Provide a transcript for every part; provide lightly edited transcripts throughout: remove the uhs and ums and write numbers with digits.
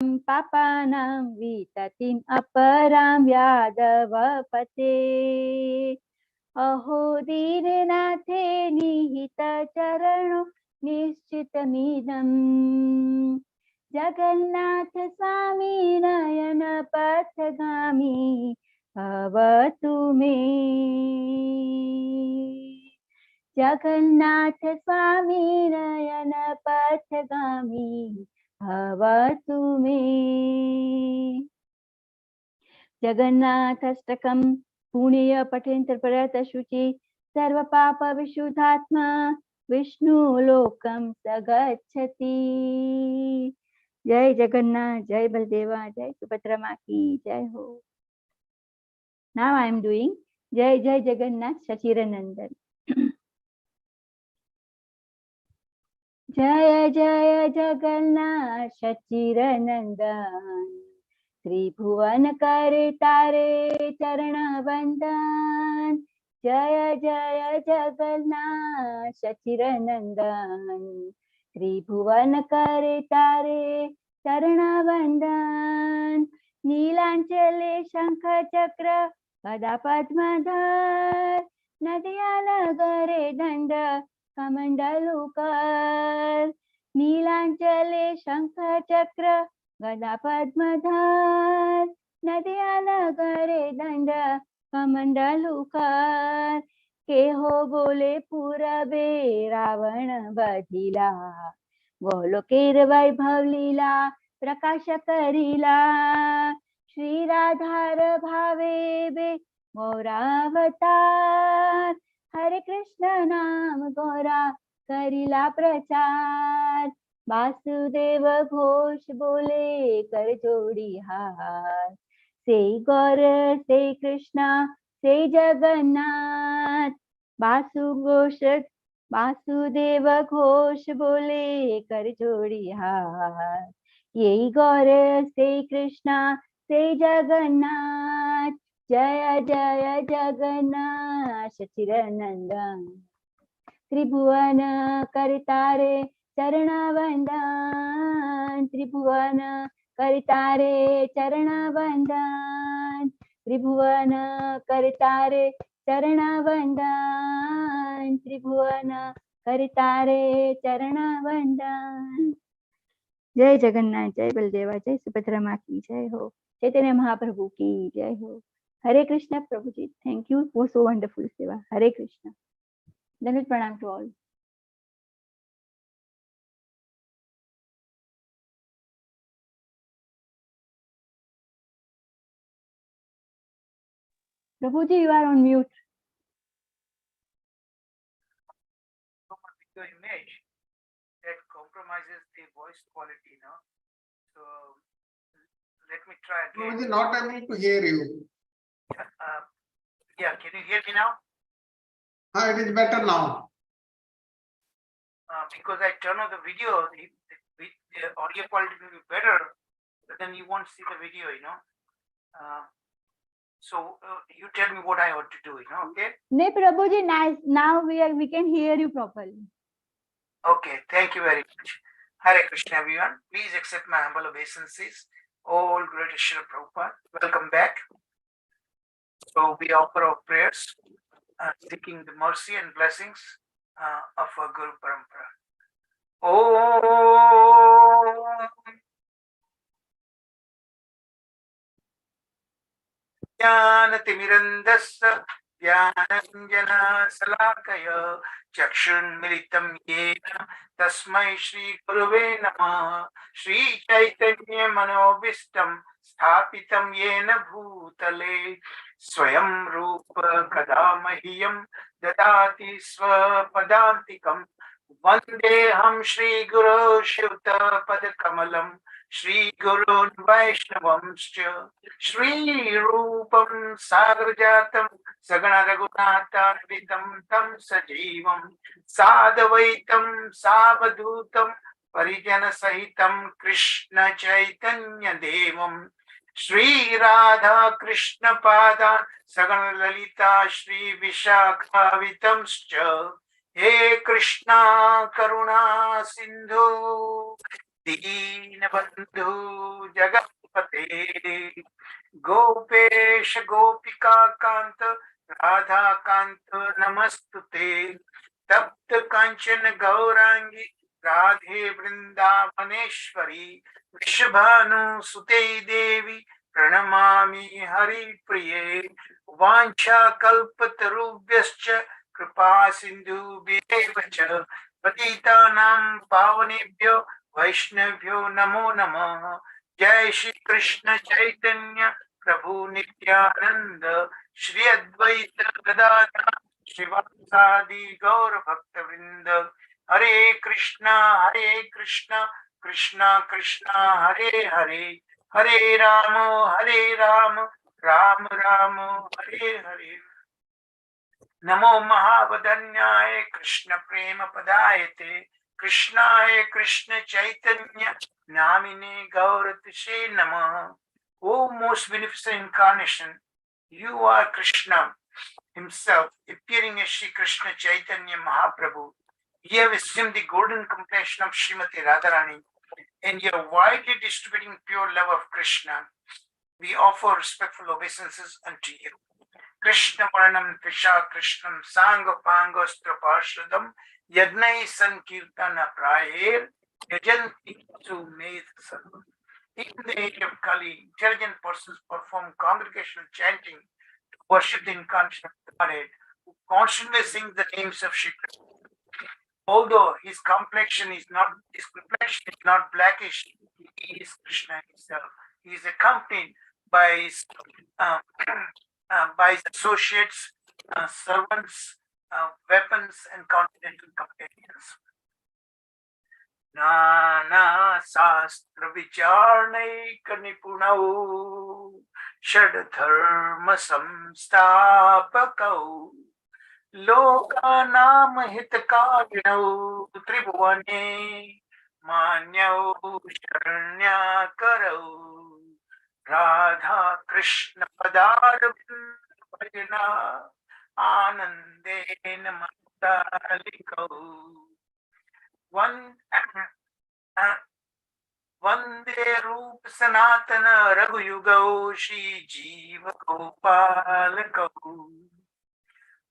पापानां विततिम् अपरां यादवपते अहो दीननाथे निहितचरणो निश्चितमिदम् जगन्नाथ स्वामी नयन पथगामी भवतु मे जगन्नाथ स्वामी नयन पथगामी भवतु मे जगन्नाथाष्टकं पुण्य पठेन्त प्रयत शुचि सर्व पाप विशुद्धात्मा विष्णु लोकं सगच्छति। जय जगन्नाथ, जय बलदेवा, जय सुभद्रा माँ की जय हो। Now I am doing जय जय जगन्नाथ शचिरनंदन। जय जय जगन्नाथ शचिरनंदन त्रिभुवन करे तारे चरण वंदन जय जय जगन्नाथ शचिरनंदन त्रिभुवन करे तारे चरण वंदन नीलांचले शंख चक्र गदा पद्मधर नदिया नगरे दंड कमंडलुकर नीलांचले शंख चक्र गदा पद्मधर नदिया नगरे दंड कमंडलुकर के हो बोले पूरबे रावण बधिला गोलोकेर वैभव लीला प्रकाश करिला श्री राधार भावे बे गौरावतार हरे कृष्ण नाम गौरा करिला प्रचार वासुदेव घोष बोले कर जोड़ी हार से गौर से कृष्णा से जगन्नाथ वासुदेव घोष बोले कर जोड़ी हार यही गौर से कृष्णा से जगन्नाथ जय जय जगन्नाथ शचिरनंदन त्रिभुवन करतारे चरण वंदन त्रिभुवन करतारे चरण वंदन त्रिभुवन करतारे चरण वंदन त्रिभुवन करतारे चरण वंदन। जय जगन्नाथ, जय बलदेवा, जय सुभद्रा माँ की जय हो। चैतन्य महाप्रभु की जय हो। हरे कृष्णा प्रभु जी, thank you for so wonderful seva. Hare Krishna. धन्यवाद, प्रणाम टू ऑल। प्रभु जी, you are on mute. Video image that compromises the voice quality, no? So let me try again. No, not able to hear you. Yeah, can you hear me now? It is better now. Because I turn on the video, the audio quality will be better, but then you won't see the video, you know. So you tell me what I ought to do, you know, okay? No, Prabhuji, nice. Now we can hear you properly. Okay, thank you very much. Hare Krishna, everyone. Please accept my humble obeisances. All glory to Srila Prabhupada. Welcome back. So we offer our prayers, seeking the mercy and blessings of our Guru Parampara. Om ज्ञानतिमिरन्दस्य ज्ञानाञ्जनशलाकया चक्षुन्मिलितं येन तस्मै श्रीगुरुवे नमः। श्रीचैतन्यमनोभीष्टं स्थापितं येन भूतले स्वयं रूप कदा मह्यं ददाति स्वपदान्तिकं वन्देऽहं श्रीगुरो शिवतपदकमलं श्रीगुरून् वैष्णवंश्च श्रीरूपं सागरजातं सगण रघुनाथान्वितं तं सजीवं साद्वैतं सावधूतं परिजनसहितं कृष्ण चैतन्य देवं श्री राधा कृष्ण पादान् सगण ललिता श्री विशाखावितंश्च हे कृष्णा करुणा सिंधु दीनबन्धु जगत्पते गोपेश गोपिका कांत राधा कांत नमस्तुते तप्त कांचन गौरांगी राधे वृंदावनेश्वरी वृषभानु सुते देवी प्रणमामि हरिप्रिये वाञ्छा कल्पतरुभ्यश्च कृपा सिन्धुभ्येव च पतितानां पावनेभ्यो वैष्णव्यो नमो नमः जय श्री कृष्ण चैतन्य प्रभु नित्यानंद श्री अद्वैत गदाधर श्रीवासादि गौर भक्त वृंद हरे कृष्णा कृष्णा कृष्णा हरे हरे हरे राम राम राम हरे हरे नमो महावदन्याय कृष्ण प्रेम पदायते कृष्णाय कृष्ण चैतन्य नामिने गौरतिशे नमः O most beneficent incarnation, you are Krishna himself appearing as Shri Krishna Chaitanya Mahaprabhu. You have assumed the golden complexion of Srimati Radharani and you are widely distributing pure love of Krishna. We offer respectful obeisances unto you. Krishna Varanam Krisha Krishnam Sanga Pangostra Parshadam Yagnai Sankirtana Prayer Yajanti Sumed Sarvam. In the age of Kali, intelligent persons perform congregational chanting to worship the incarnation of Godhead, who constantly sing the names of Shri Krishna. Although his complexion is not blackish, he is Krishna himself. He is accompanied by his associates, servants, weapons, and confidential companions. Nana Sastra Vicharnaik Nipunau Shadadharma Samstapakau Lokanam Hitakarinau Tribhuwane Manyau Sharnyakarau Radha Krishna Padarabhajana Anandena Matalikau Vande Roop Sanatana Raghuyugau Shri Jiva Gopalakau.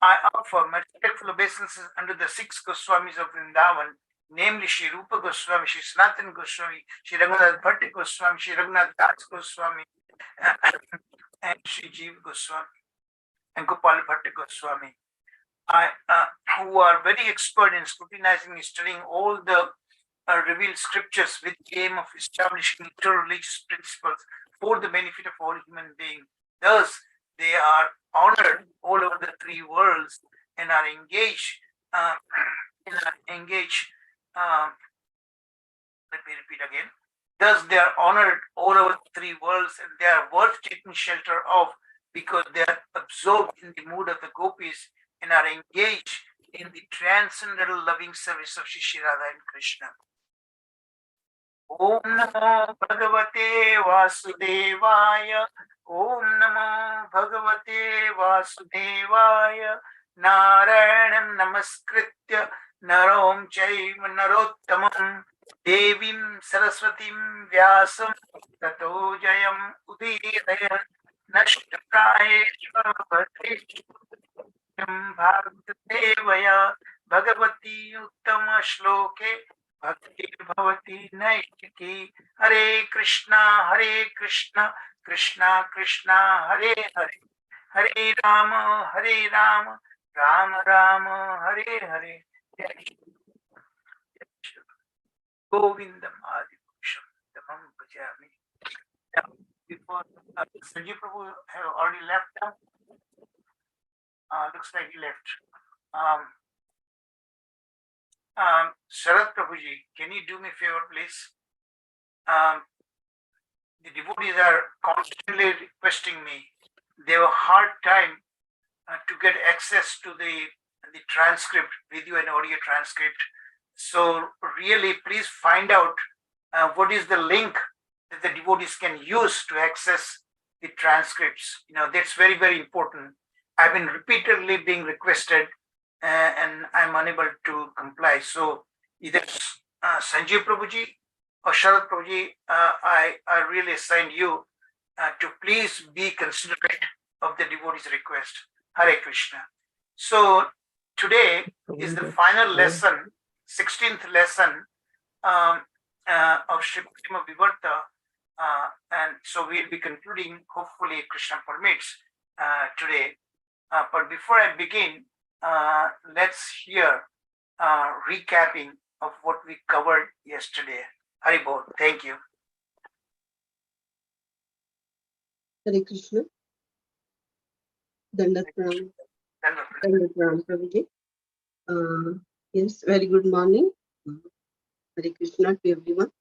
I offer my respectful obeisances unto the 6 Goswamis of Vrindavan, namely Shri Rupa Goswami, Shri Sanatana Goswami, Shri Raghunath Bhatta Goswami, Shri Raghunath Das Goswami, and Shri Jiva Goswami, and Gopal Bhatta Goswami, who are very expert in scrutinizing and studying all the revealed scriptures with the aim of establishing interreligious principles for the benefit of all human beings. Thus, they are honored all over the 3 worlds and are engaged. Let me repeat again. Thus, they are honored all over the 3 worlds and they are worth taking shelter of because they are absorbed in the mood of the gopis and are engaged in the transcendental loving service of Shri Radha and Krishna. Om Namo Bhagavate Vasudevaya. Om Namo Bhagavate Vasudevaya. Narayanam Namaskritya Narom Chaiva Narottamam Devim Saraswatim Vyasam Tato Jayam Udiyaya Nashtaprayeshva Bhagavate Bhagavati Uttama Shloke Bhakti Bhavati Naishiki Hare Krishna Krishna Krishna Hare Hare Hare Rama Rama Rama Hare Hare Govindam Adi Purusham Tamam Bhajami. Before Sanjeev Prabhu have already left now. Looks like he left. Sharat Prabhuji, can you do me a favor, please? The devotees are constantly requesting me. They have a hard time to get access to the transcript, video and audio transcript. So really, please find out what is the link that the devotees can use to access the transcripts. That's very, very important. I've been repeatedly being requested and I'm unable to comply. So either Sanjeev Prabhuji Sharad Prabhuji, I really assign you to please be considerate of the devotee's request. Hare Krishna. So today is the final lesson, 16th lesson of Sri Prema Vivarta. And so we'll be concluding, hopefully Krishna permits, today. But before I begin, let's hear recapping of what we covered yesterday. Hari Bol. Thank you. Hare Krishna. Dandat Pranam. Dandat Pranam, Prabhuji. Yes, very good morning. Hare Krishna to everyone.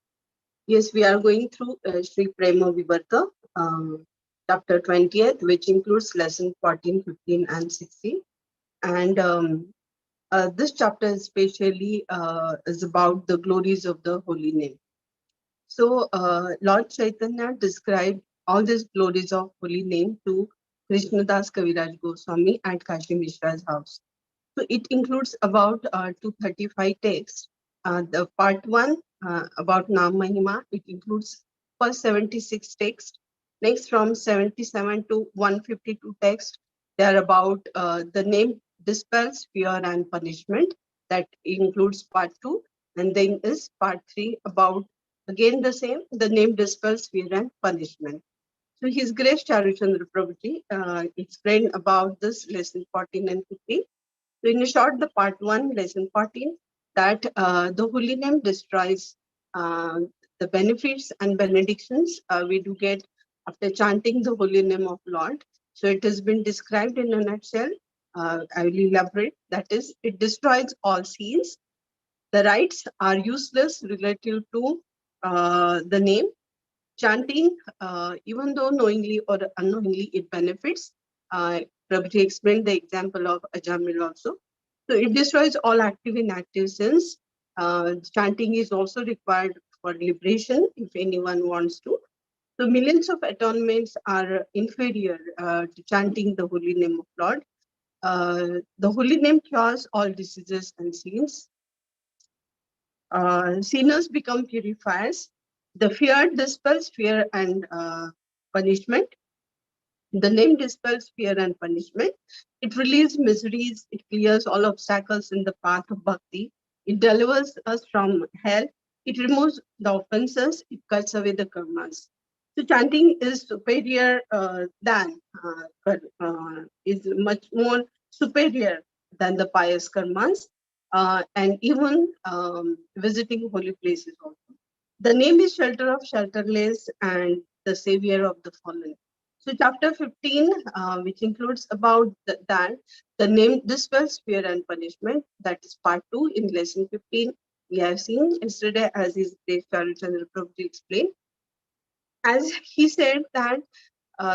Yes, we are going through Sri Prema Vivarta, chapter 20th, which includes lesson 14, 15, and 16. And this chapter especially is about the glories of the holy name. So Lord Chaitanya described all these glories of holy name to Krishnadas Kaviraj Goswami at Kashi Mishra's house. So it includes about 235 texts. The part 1 about Nam Mahima, it includes first 76 texts. Next, from 77 to 152 texts, they are about the name dispels fear and punishment. That includes part 2. And then is part 3 about, again the same, the name dispels fear and punishment. So His Grace Charuchandra Prabhuji explained about this lesson 14 and 15. So in short, the part 1, lesson 14, that the holy name destroys the benefits and benedictions we do get after chanting the holy name of Lord. So it has been described in a nutshell. I will elaborate. That is, it destroys all sins. The rites are useless relative to the name. Chanting, even though knowingly or unknowingly it benefits. Prabhuji explained the example of Ajamil also. So it destroys all active inactive sins. Chanting is also required for liberation if anyone wants to. So millions of atonements are inferior to chanting the holy name of Lord. The holy name cures all diseases and sins. Sinners become purifiers. The fear dispels fear and punishment. The name dispels fear and punishment. It relieves miseries. It clears all obstacles in the path of bhakti. It delivers us from hell. It removes the offenses. It cuts away the karmas. So chanting is superior is much more superior than the pious karmas, and even visiting holy places also. The name is shelter of shelterless and the savior of the fallen. So chapter 15, which includes about that, the name dispels fear and punishment. That is part 2 in lesson 15. We have seen yesterday, as His Grace Charuchandra Prabhuji explained. As he said that,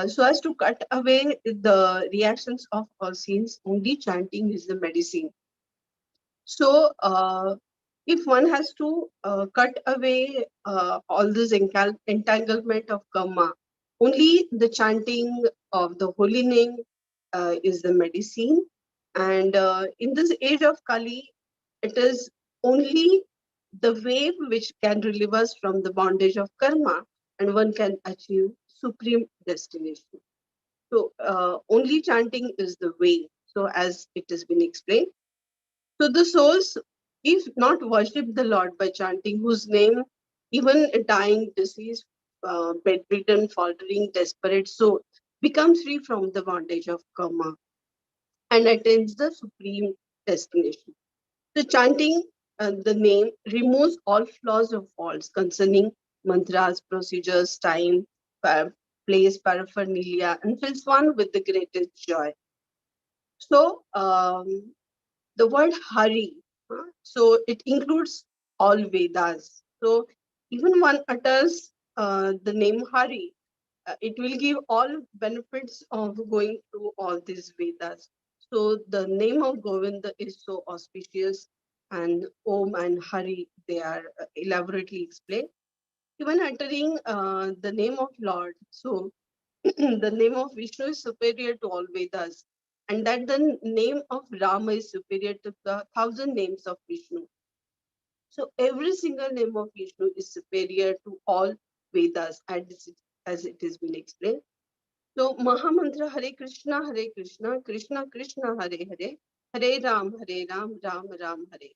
so as to cut away the reactions of all sins, only chanting is the medicine. So if one has to cut away all this entanglement of karma, only the chanting of the holy name is the medicine. And in this age of Kali, it is only the way which can relieve us from the bondage of karma, and one can achieve supreme destination. So only chanting is the way. So as it has been explained. So the souls, if not worship the Lord by chanting, whose name even a dying, deceased, bedridden, faltering, desperate soul becomes free from the bondage of karma and attains the supreme destination. So chanting the name removes all flaws of faults concerning mantras, procedures, time, place, paraphernalia, and fills one with the greatest joy. So the word Hari, so it includes all Vedas. So even one utters the name Hari, it will give all benefits of going through all these Vedas. So the name of Govinda is so auspicious, and Om and Hari, they are elaborately explained. Even uttering the name of Lord, so the name of Vishnu is superior to all Vedas, and that the name of Rama is superior to the 1,000 names of Vishnu. So every single name of Vishnu is superior to all Vedas as it has been explained. So Mahamantra Hare Krishna, Krishna Krishna, Hare Hare, Hare Ram, Ram Ram, Hare.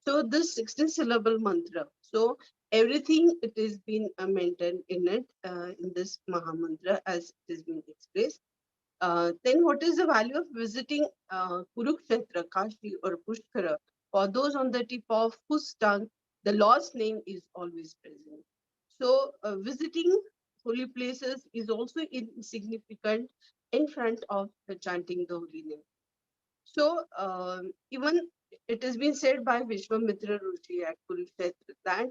So this 16 syllable mantra. So everything it is been maintained in it in this Mahamantra as it has been expressed. Then what is the value of visiting Kurukshetra, Kashi or Pushkara? For those on the tip of whose tongue the Lord's name is always present. So visiting holy places is also insignificant in front of the chanting the holy name. So even it has been said by Vishwamitra Rishi at Kurukshetra that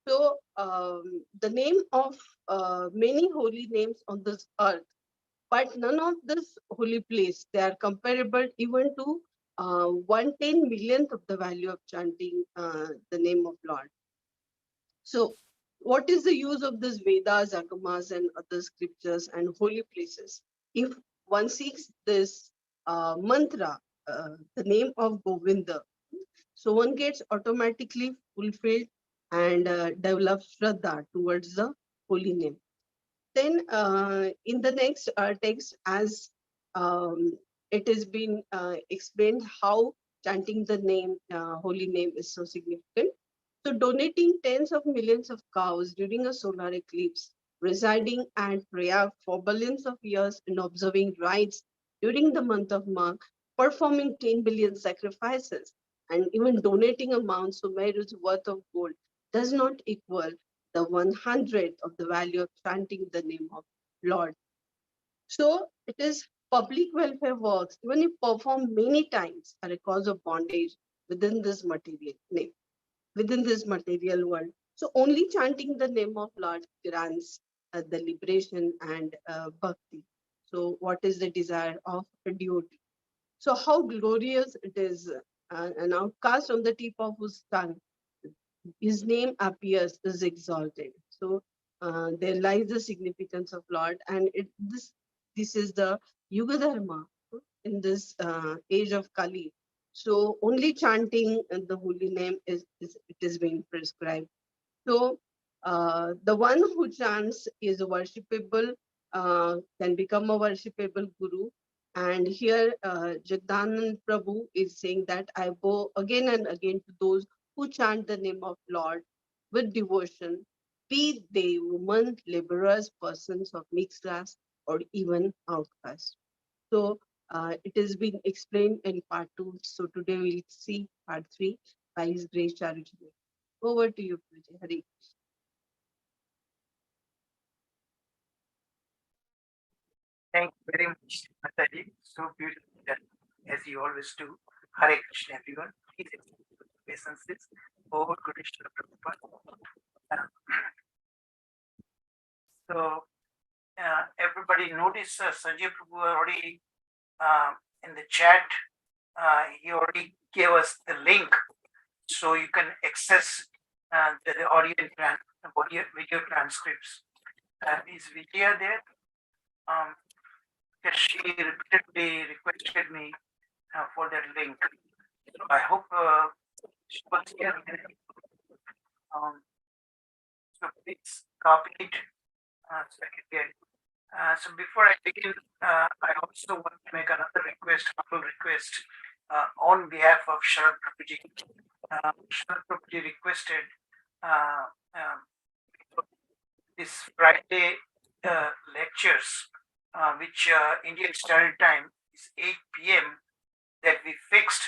the name of many holy names on this earth, but none of this holy place, they are comparable even to 1/10 millionth of the value of chanting the name of Lord. So what is the use of this Vedas, Agamas and other scriptures and holy places if one seeks this mantra, the name of Govinda? So one gets automatically fulfilled and develops Shraddha towards the holy name. Then in the next text, as it has been explained how chanting the name, holy name is so significant. So donating tens of millions of cows during a solar eclipse, residing at Prema for billions of years and observing rites during the month of Magh, performing 10 billion sacrifices, and even donating a Mount Sumeru's worth of gold does not equal the 100th of the value of chanting the name of Lord. So it is public welfare works, even if performed many times, are a cause of bondage within this material name, within this material world. So only chanting the name of Lord grants the liberation and bhakti. So what is the desire of a devotee? So how glorious it is, an outcast on the tip of whose tongue his name appears is exalted. So there lies the significance of Lord, and this is the Yuga Dharma in this age of Kali. So only chanting the holy name is it is being prescribed. So the one who chants is worshipable, can become a worshipable guru. And here Jagdanand Prabhu is saying that I bow again and again to those who chant the name of Lord with devotion, be they women, laborers, persons of mixed class, or even outcasts. So it has been explained in part 2. So today we'll see part 3 by His Grace Charity. Over to you, Pujji. Hari. Thank you very much, Mataji. So beautiful that, as you always do. Hare Krishna, everyone. Please accept the obeisances. Over Krishna Prabhupada. So everybody notice Sanjay Prabhu already in the chat, he already gave us the link, so you can access the audio video transcripts. Is Vijaya there? She repeatedly requested me for that link. So I hope she was here. So please copy it so I can get it. So before I begin, I also want to make another request, humble request, on behalf of Sharad Prabhuji. Sharad Prabhuji requested this Friday lectures, which Indian Standard Time is 8 p.m. that we fixed.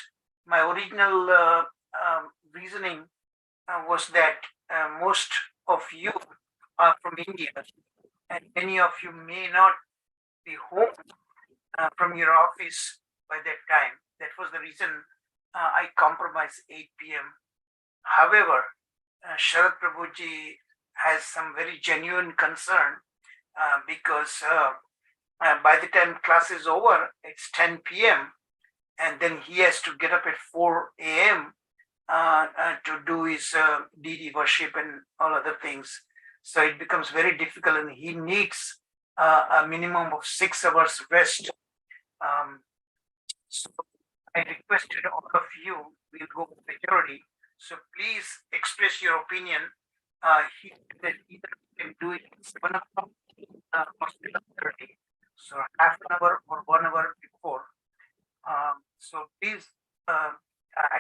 My original reasoning was that most of you are from India, and many of you may not be home from your office by that time. That was the reason I compromised 8 p.m. However, Sharad Prabhuji has some very genuine concern because by the time class is over, it's 10 p.m. and then he has to get up at 4 a.m. To do his deity worship and all other things. So it becomes very difficult, and he needs a minimum of 6 hours rest. So I requested all of you, we'll go with majority, So please express your opinion. That either you can do it 7 o'clock or 7:30. So half an hour or 1 hour before. So please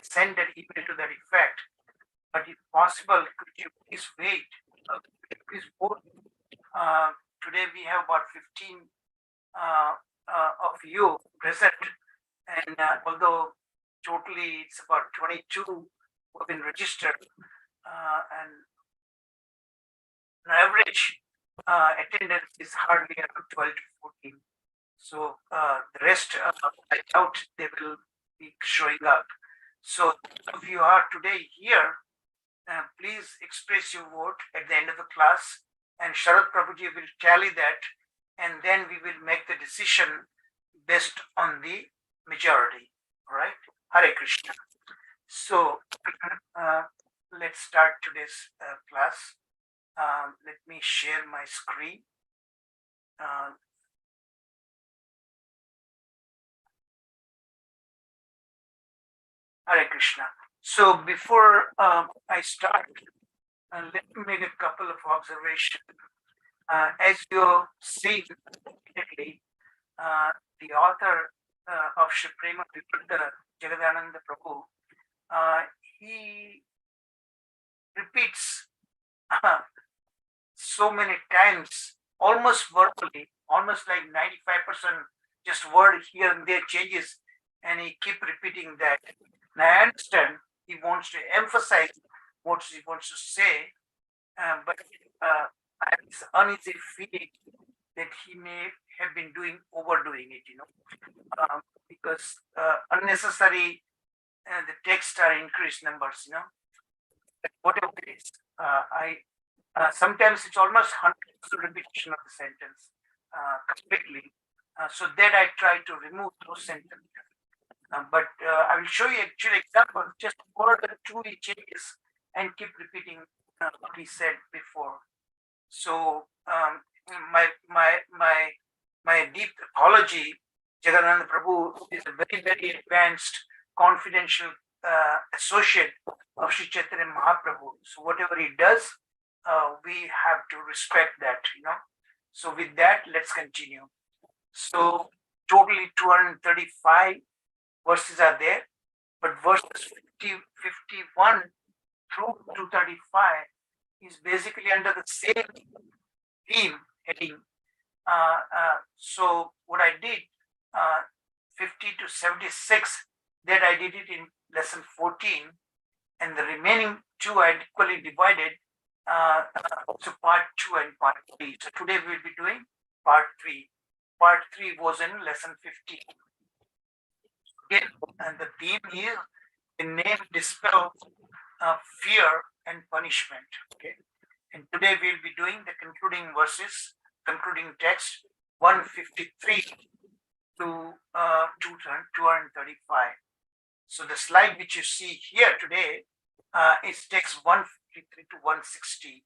send an email to that effect. But if possible, could you please wait? Could you please vote? Today we have about 15 of you present, and although totally it's about 22 who have been registered, and on average attendance is hardly around 12 to 14. So the rest, I doubt they will be showing up. So if you are today here, please express your vote at the end of the class, and Sharad Prabhuji will tally that, and then we will make the decision based on the majority. All right, Hare Krishna. So let's start today's class. Let me share my screen. Hare Krishna. So before I start, let me make a couple of observations. As you see immediately, the author of Shri Prema Vivarta, Jagadananda Prabhu, he repeats so many times, almost verbally, almost like 95% just word here and there changes, and he keep repeating that. And I understand he wants to emphasize what he wants to say, but I have this uneasy feeling that he may have been overdoing it, because unnecessary the text are increased numbers, whatever it is. Sometimes it's almost 100% repetition of the sentence completely. So that I try to remove those sentences. But I will show you actual example. Just follow the two changes and keep repeating what he said before. So my deep apology. Jagadananda Prabhu is a very, very advanced, confidential associate of Sri Chaitanya Mahaprabhu. So whatever he does, we have to respect that, So with that, let's continue. So totally 235 verses are there, but verses 51 through 235 is basically under the same theme heading. So what I did, 50 to 76, that I did it in lesson 14, and the remaining two I equally divided to part 2 and part 3. So today we'll be doing part 3. Part 3 was in lesson 15. Okay, and the theme is the name dispels fear and punishment. Okay, and today we'll be doing the concluding verses, concluding text 153 to 235. So the slide which you see here today is text 153 to 160.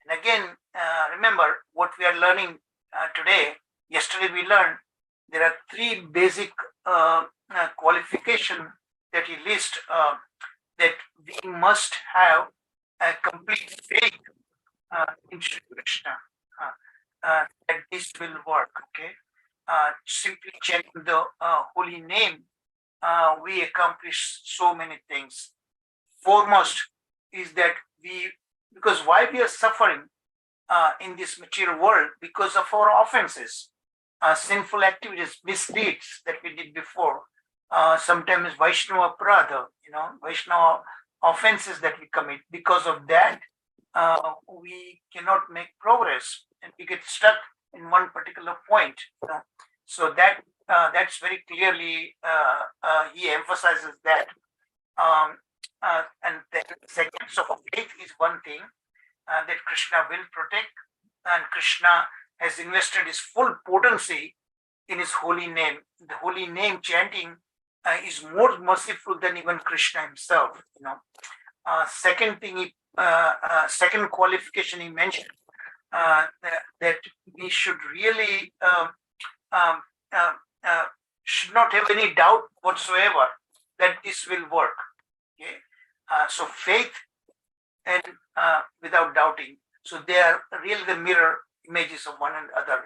And again, remember what we are learning today. Yesterday we learned there are three basic qualifications that he lists, that we must have a complete faith in Shri Krishna, that this will work. Okay, simply chanting the holy name, we accomplish so many things. Foremost is that because why we are suffering in this material world? Because of our offenses, sinful activities, misdeeds that we did before. Sometimes Vaishnava Prada, Vaishnava offenses that we commit. Because of that, we cannot make progress, and we get stuck in one particular point. So that's very clearly he emphasizes that. And then second, so faith is one thing that Krishna will protect, and Krishna has invested his full potency in his holy name. The holy name chanting is more merciful than even Krishna himself. Second thing, second qualification he mentioned, that we should really should not have any doubt whatsoever that this will work. Okay, So faith and without doubting. So they are really the mirror images of one another.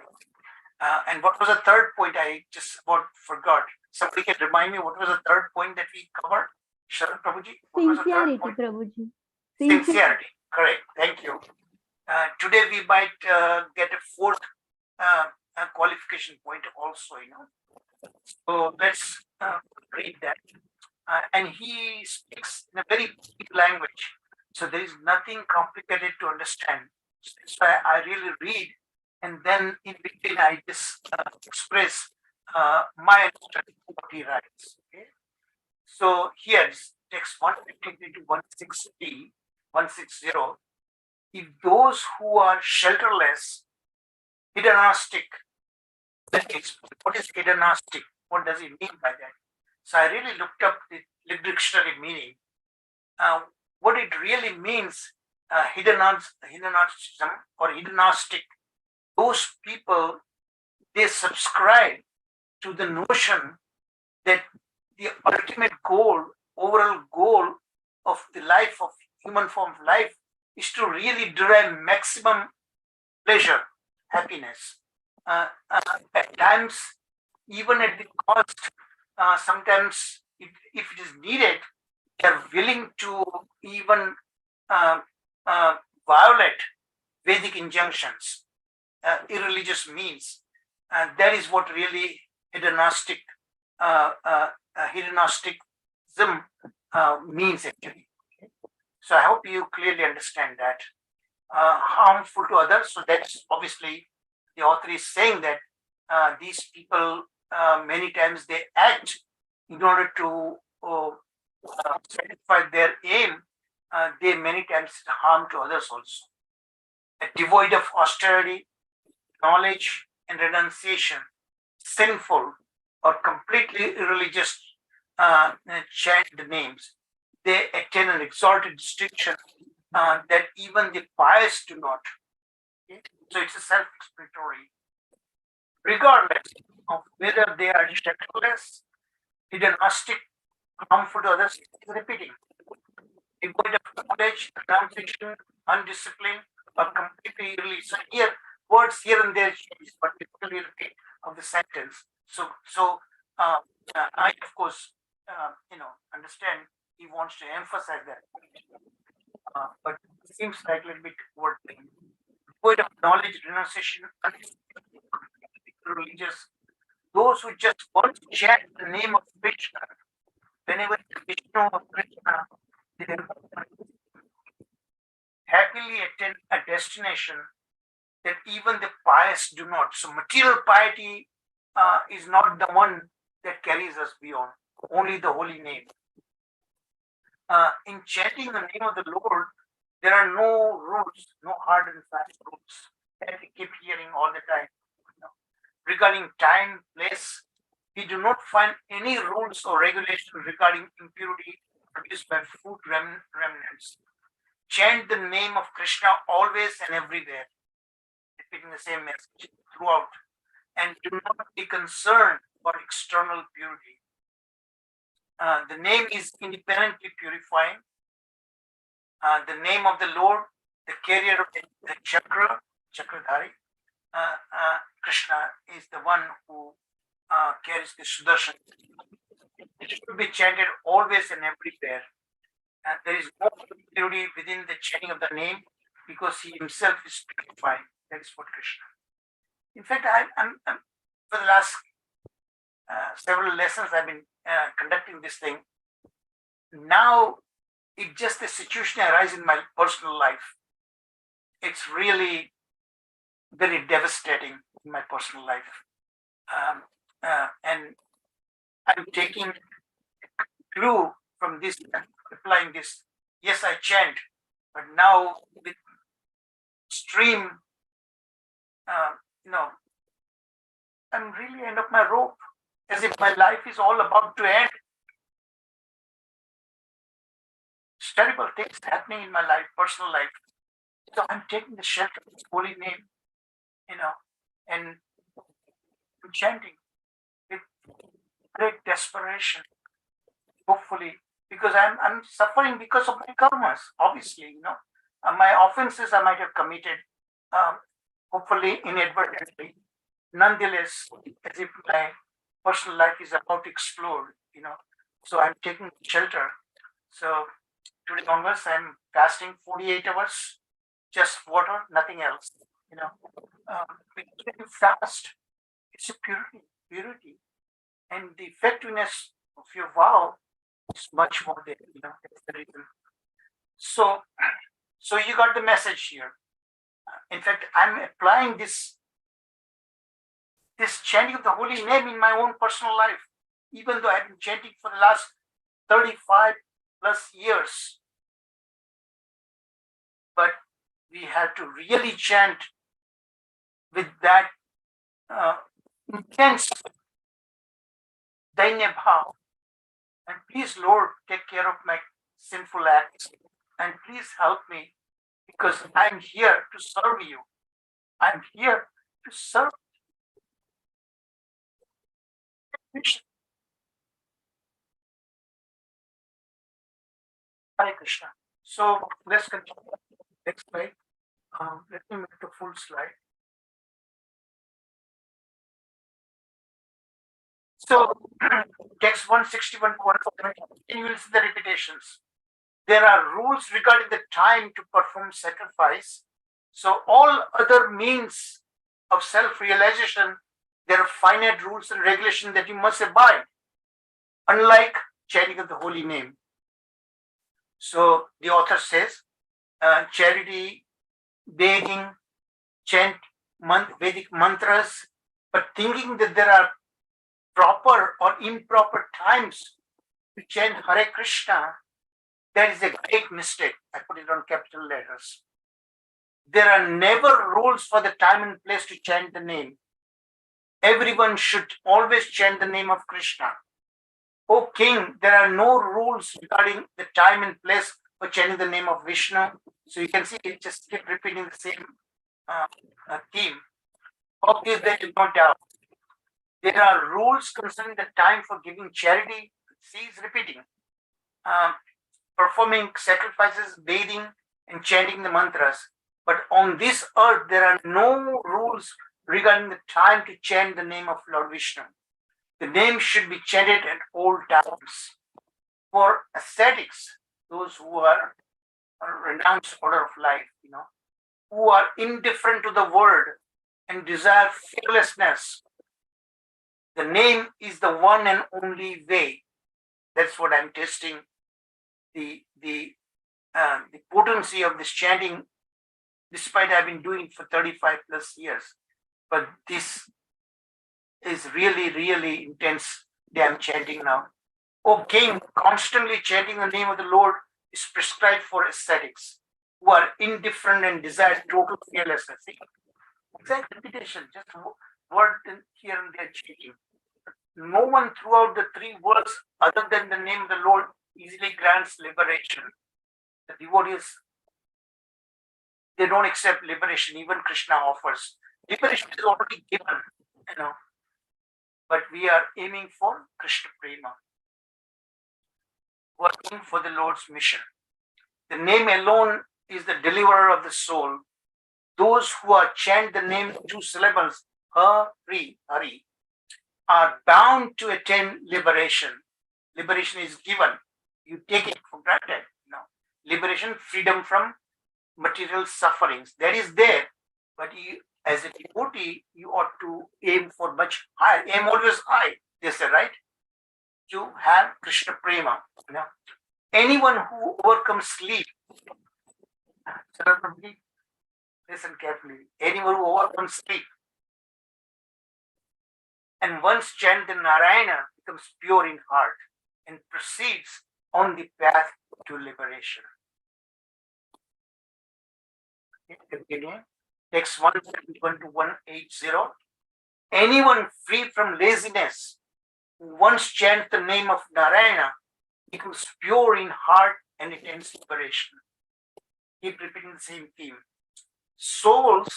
And what was the third point? I just about forgot. Somebody can remind me what was the third point that we covered? Sharan Prabhuji? What was the third Sincerity, point? Prabhuji. Sincerity. Correct. Thank you. Today we might get a fourth qualification point also, So let's read that. And he speaks in a very deep language. So there is nothing complicated to understand. So that's why I really read, and then in between I just express my understanding of what he writes. Okay? So here, text 153 to 160, if those who are shelterless, hedonistic, that is, what is hedonistic? What does it mean by that? So I really looked up the dictionary meaning. What it really means, hedonism or hedonistic, those people, they subscribe to the notion that the ultimate goal, overall goal of the life of human form of life is to really derive maximum pleasure, happiness. At times, even at the cost, sometimes if it is needed, they are willing to even violate Vedic injunctions, irreligious means. And that is what really hedonistic, hedonisticism means actually. So I hope you clearly understand that. Harmful to others. So that's obviously the author is saying that these people many times they act in order to satisfy their aim. They many times harm to others also. Devoid of austerity, knowledge, and renunciation, sinful or completely irreligious, chant the names. They attain an exalted distinction that even the pious do not. Okay? So it's a self-explanatory. Regardless of whether they are shelterless, hedonistic, harmful to others, repeating. Devoid of knowledge, renunciation, undisciplined, or completely irreligious. So here, words here and there change, but typically repeat of the sentence. So I of course understand he wants to emphasize that, but it seems like a little bit wordplay. Devoid of knowledge, renunciation, religious, those who just want to chant the name of Krishna, whenever Vishnu or Krishna, they happily attain a destination that even the pious do not. So material piety is not the one that carries us beyond, only the holy name. In chanting the name of the Lord, there are no rules, no hard and fast rules that we keep hearing all the time. Regarding time, place, we do not find any rules or regulations regarding impurity produced by food remnants. Chant the name of Krishna always and everywhere, repeating the same message throughout, and do not be concerned for external purity. The name is independently purifying. The name of the Lord, the carrier of the Chakradhari, Krishna is the one who carries the Sudarshan. It should be chanted always and everywhere. There is no purity within the chanting of the name because he himself is purifying. That is what Krishna. In fact, I'm for the last several lessons I've been conducting this thing. Now, it's just a situation arises in my personal life. It's really very devastating in my personal life. And I'm taking clue from this, applying this. Yes, I chant, but now with extreme, I'm really end of my rope, as if my life is all about to end. It's terrible things happening in my life, personal life. So I'm taking the shelter of His holy name, and I'm chanting with great desperation. Hopefully, because I'm suffering because of my karmas, obviously, my offenses I might have committed, hopefully inadvertently. Nonetheless, as if my personal life is about to explode, so I'm taking shelter. So today onwards, I'm fasting 48 hours, just water, nothing else. When you fast, it's a purity, and the effectiveness of your vow is much more there. That's the reason. So, so you got the message here. In fact, I'm applying this chanting of the holy name in my own personal life, even though I've been chanting for the last 35 plus years. But we have to really chant with that intense dainya bhav. And please, Lord, take care of my sinful acts. And please help me, because I'm here to serve you. I'm here to serve you. Hare Krishna. So let's continue. Next slide. Let me make the full slide. So text 161 to 149, you will see the repetitions. There are rules regarding the time to perform sacrifice. So all other means of self-realization, there are finite rules and regulations that you must abide, unlike chanting of the holy name. So the author says, charity, begging, chant Vedic mantras, but thinking that there are proper or improper times to chant Hare Krishna, that is a great mistake. I put it on capital letters. There are never rules for the time and place to chant the name. Everyone should always chant the name of Krishna. O king, there are no rules regarding the time and place for chanting the name of Vishnu. So you can see it just keep repeating the same theme. Of this there is no doubt. There are rules concerning the time for giving charity. See, it's repeating. Performing sacrifices, bathing, and chanting the mantras. But on this earth, there are no rules regarding the time to chant the name of Lord Vishnu. The name should be chanted at all times. For ascetics, those who are renounced order of life, who are indifferent to the world and desire fearlessness, the name is the one and only way. That's what I'm testing. The potency of this chanting, despite I've been doing it for 35 plus years. But this is really, really intense damn chanting now. O king, constantly chanting the name of the Lord is prescribed for ascetics who are indifferent and desire total fearlessness. See? Exact repetition, just word here and there chanting. No one throughout the three worlds other than the name of the Lord easily grants liberation. The devotees, they don't accept liberation. Even Krishna offers. Liberation is already given, but we are aiming for Krishna Prema, working for the Lord's mission. The name alone is the deliverer of the soul. Those who are chant the name in 2 syllables, Hari, are bound to attain liberation. Liberation is given. You take it for granted. Liberation, freedom from material sufferings. That is there. But you, as a devotee, you ought to aim for much higher. Aim always high, they say, right? To have Krishna Prema. Anyone who overcomes sleep, listen carefully. Anyone who overcomes sleep and once chant the Narayana becomes pure in heart and proceeds on the path to liberation. Continue. Text 171 to 180. Anyone free from laziness who once chants the name of Narayana becomes pure in heart and attains liberation. Keep repeating the same theme. Souls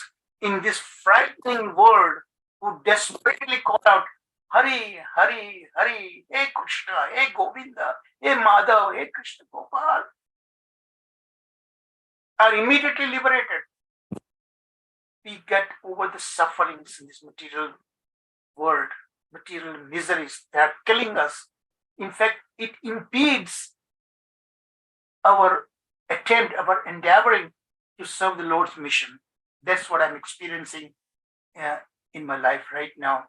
in this frightening world who desperately call out Hari, Hari, Hari, Hey Krishna, Hey Govinda, Hey Madhav, Hey Krishna Gopal, are immediately liberated. We get over the sufferings in this material world, material miseries that are killing us. In fact, it impedes our attempt, our endeavoring to serve the Lord's mission. That's what I'm experiencing in my life right now.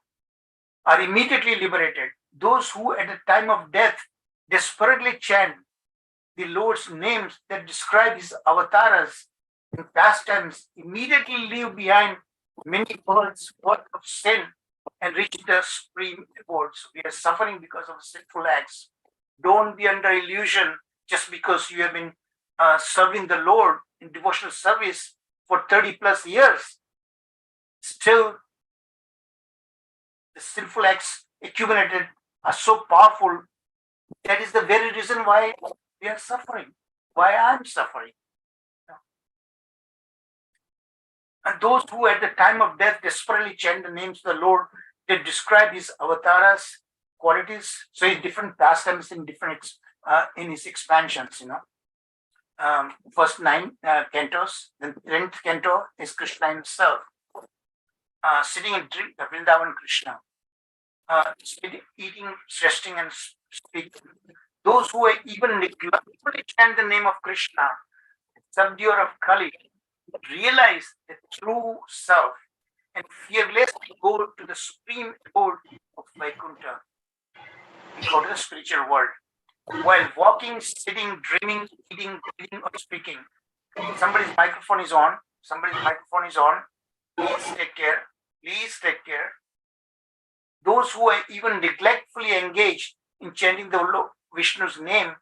Are immediately liberated. Those who at the time of death desperately chant the Lord's names that describe his avatars in past times immediately leave behind many births worth of sin and reach the supreme abode. So we are suffering because of sinful acts. Don't be under illusion just because you have been serving the Lord in devotional service for 30 plus years. Still, the sinful acts accumulated are so powerful. That is the very reason why we are suffering, why I'm suffering. And those who at the time of death desperately chant the names of the Lord, they describe his avatars, qualities. So in different pastimes, in different in his expansions, first 9 cantos, then 10th canto is Krishna himself, sitting in Vrindavan Krishna, eating, resting, and speaking. Those who even neglectfully chant the name of Krishna, subduer of Kali, realize the true self and fearlessly go to the supreme abode of Vaikuntha. We go to the spiritual world. While walking, sitting, dreaming, eating, breathing, or speaking. Somebody's microphone is on. Somebody's microphone is on. Please take care. Please take care. Those who are even neglectfully engaged in chanting the Lord Vishnu's name,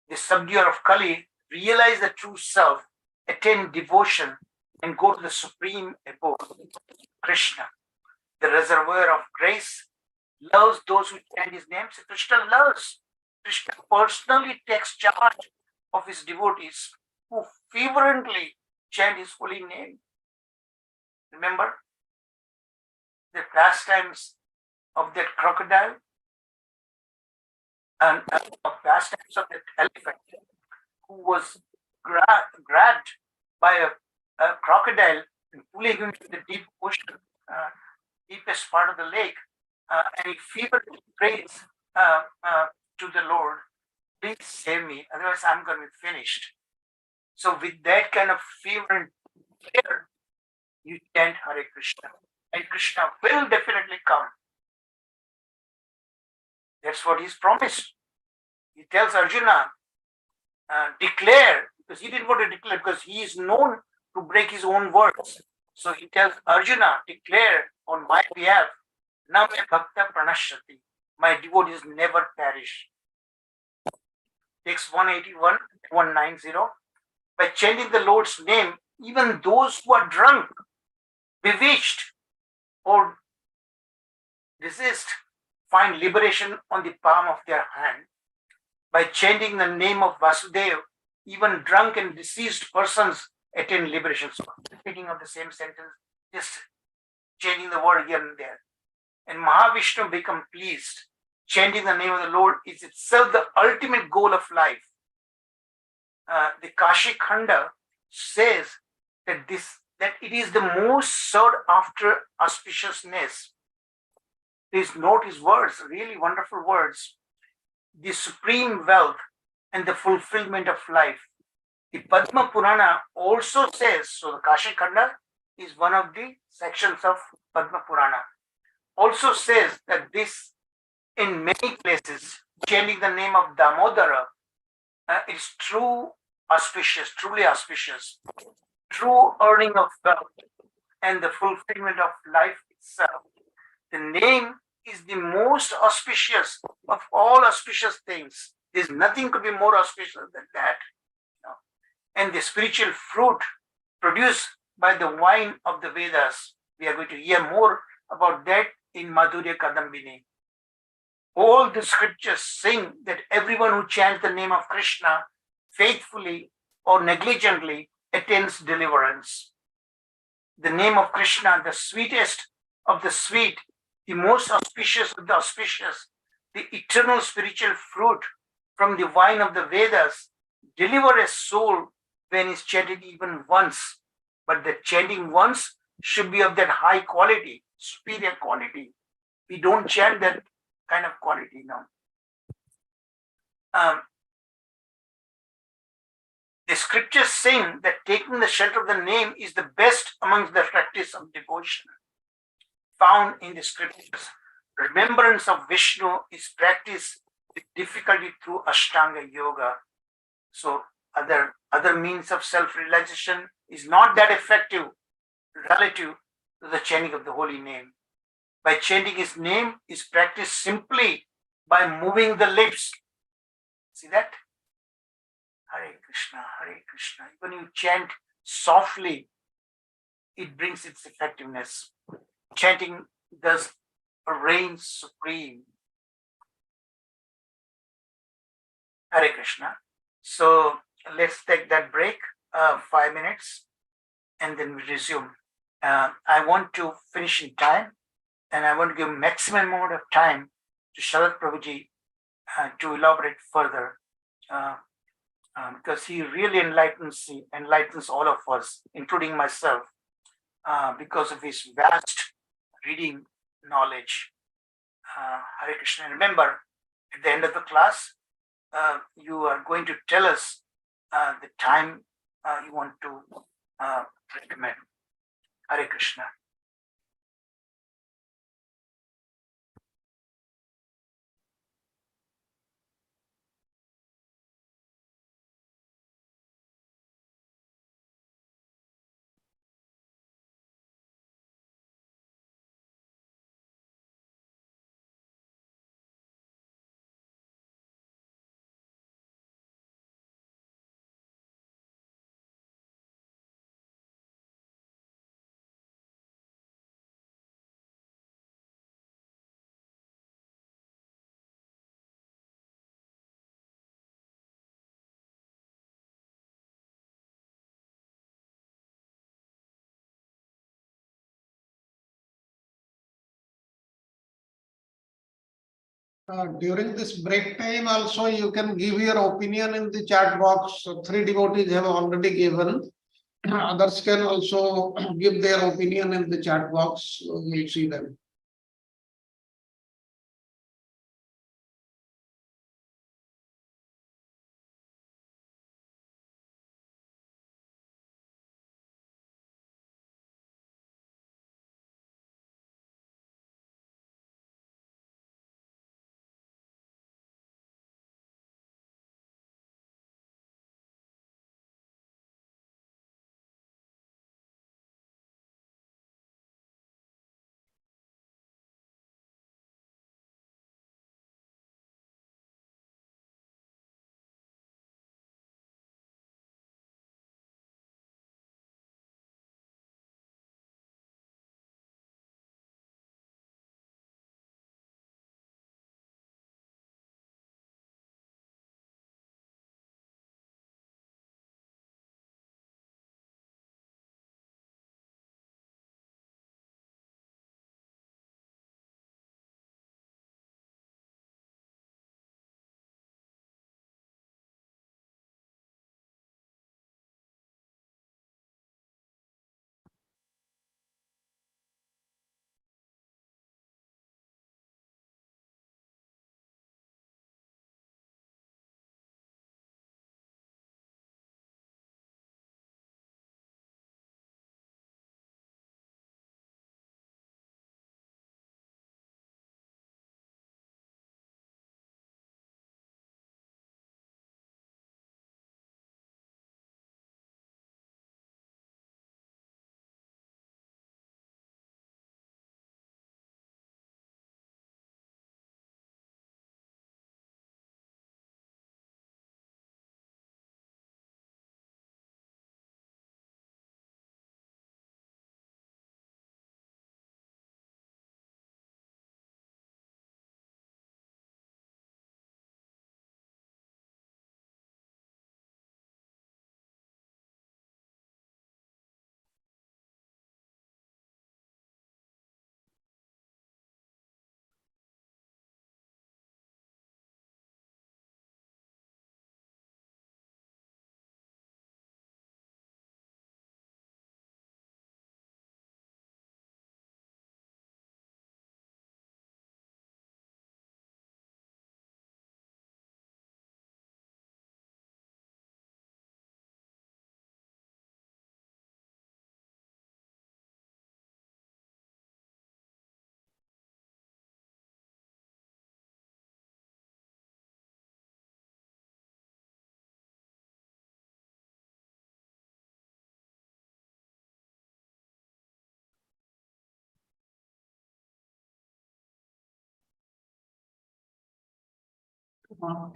the subduer of Kali, realize the true self, attain devotion, and go to the supreme abode, Krishna, the reservoir of grace, loves those who chant his name. So Krishna loves. Krishna personally takes charge of his devotees who fervently chant his holy name. Remember the pastimes of that crocodile and pastimes of that elephant who was grabbed by a crocodile and pulling him to the deep ocean, deepest part of the lake, and he fervently prays to the Lord, please save me, otherwise I'm going to be finished. So with that kind of fervent prayer, you chant Hare Krishna, and Krishna will definitely come. That's what he's promised. He tells Arjuna, declare, because he didn't want to declare, because he is known to break his own words. So he tells Arjuna, declare on my behalf, na me bhakta pranashyati, my devotees never perish. Text 181, 190. By chanting the Lord's name, even those who are drunk, bewitched, or diseased find liberation on the palm of their hand. By chanting the name of Vasudeva, even drunk and deceased persons attain liberation. So, repeating of the same sentence, just changing the word here and there. And Mahavishnu become pleased. Chanting the name of the Lord is itself the ultimate goal of life. The Kashi Khanda says that it is the most sought after auspiciousness. Please note his words, really wonderful words. The supreme wealth and the fulfillment of life. The Padma Purana also says, so the Kashi Khanda is one of the sections of Padma Purana, also says that this, in many places, chanting the name of Damodara, is truly auspicious, true earning of wealth and the fulfillment of life itself. The name is the most auspicious of all auspicious things. There's nothing could be more auspicious than that. And the spiritual fruit produced by the wine of the Vedas. We are going to hear more about that in Madhurya Kadambini. All the scriptures sing that everyone who chants the name of Krishna faithfully or negligently attains deliverance. The name of Krishna, the sweetest of the sweet, the most auspicious of the auspicious, the eternal spiritual fruit from the wine of the Vedas, deliver a soul when is chanted even once. But the chanting once should be of that high quality, superior quality. We don't chant that kind of quality now. The scriptures sing that taking the shelter of the name is the best amongst the practice of devotion found in the scriptures. Remembrance of Vishnu is practiced with difficulty through Ashtanga Yoga. So other means of self-realization is not that effective relative to the chanting of the holy name. By chanting his name is practiced simply by moving the lips. See that? Hare Krishna, Hare Krishna. When you chant softly, it brings its effectiveness. Chanting does reign supreme. Hare Krishna. So let's take that break, 5 minutes, and then we resume. I want to finish in time, and I want to give maximum amount of time to Sharad Prabhuji to elaborate further, because he really enlightens all of us, including myself, because of his vast reading knowledge. Hare Krishna. Remember, at the end of the class, you are going to tell us the time you want to recommend. Hare Krishna. During this break time also, you can give your opinion in the chat box. So 3 devotees have already given. Others can also give their opinion in the chat box. We'll see them.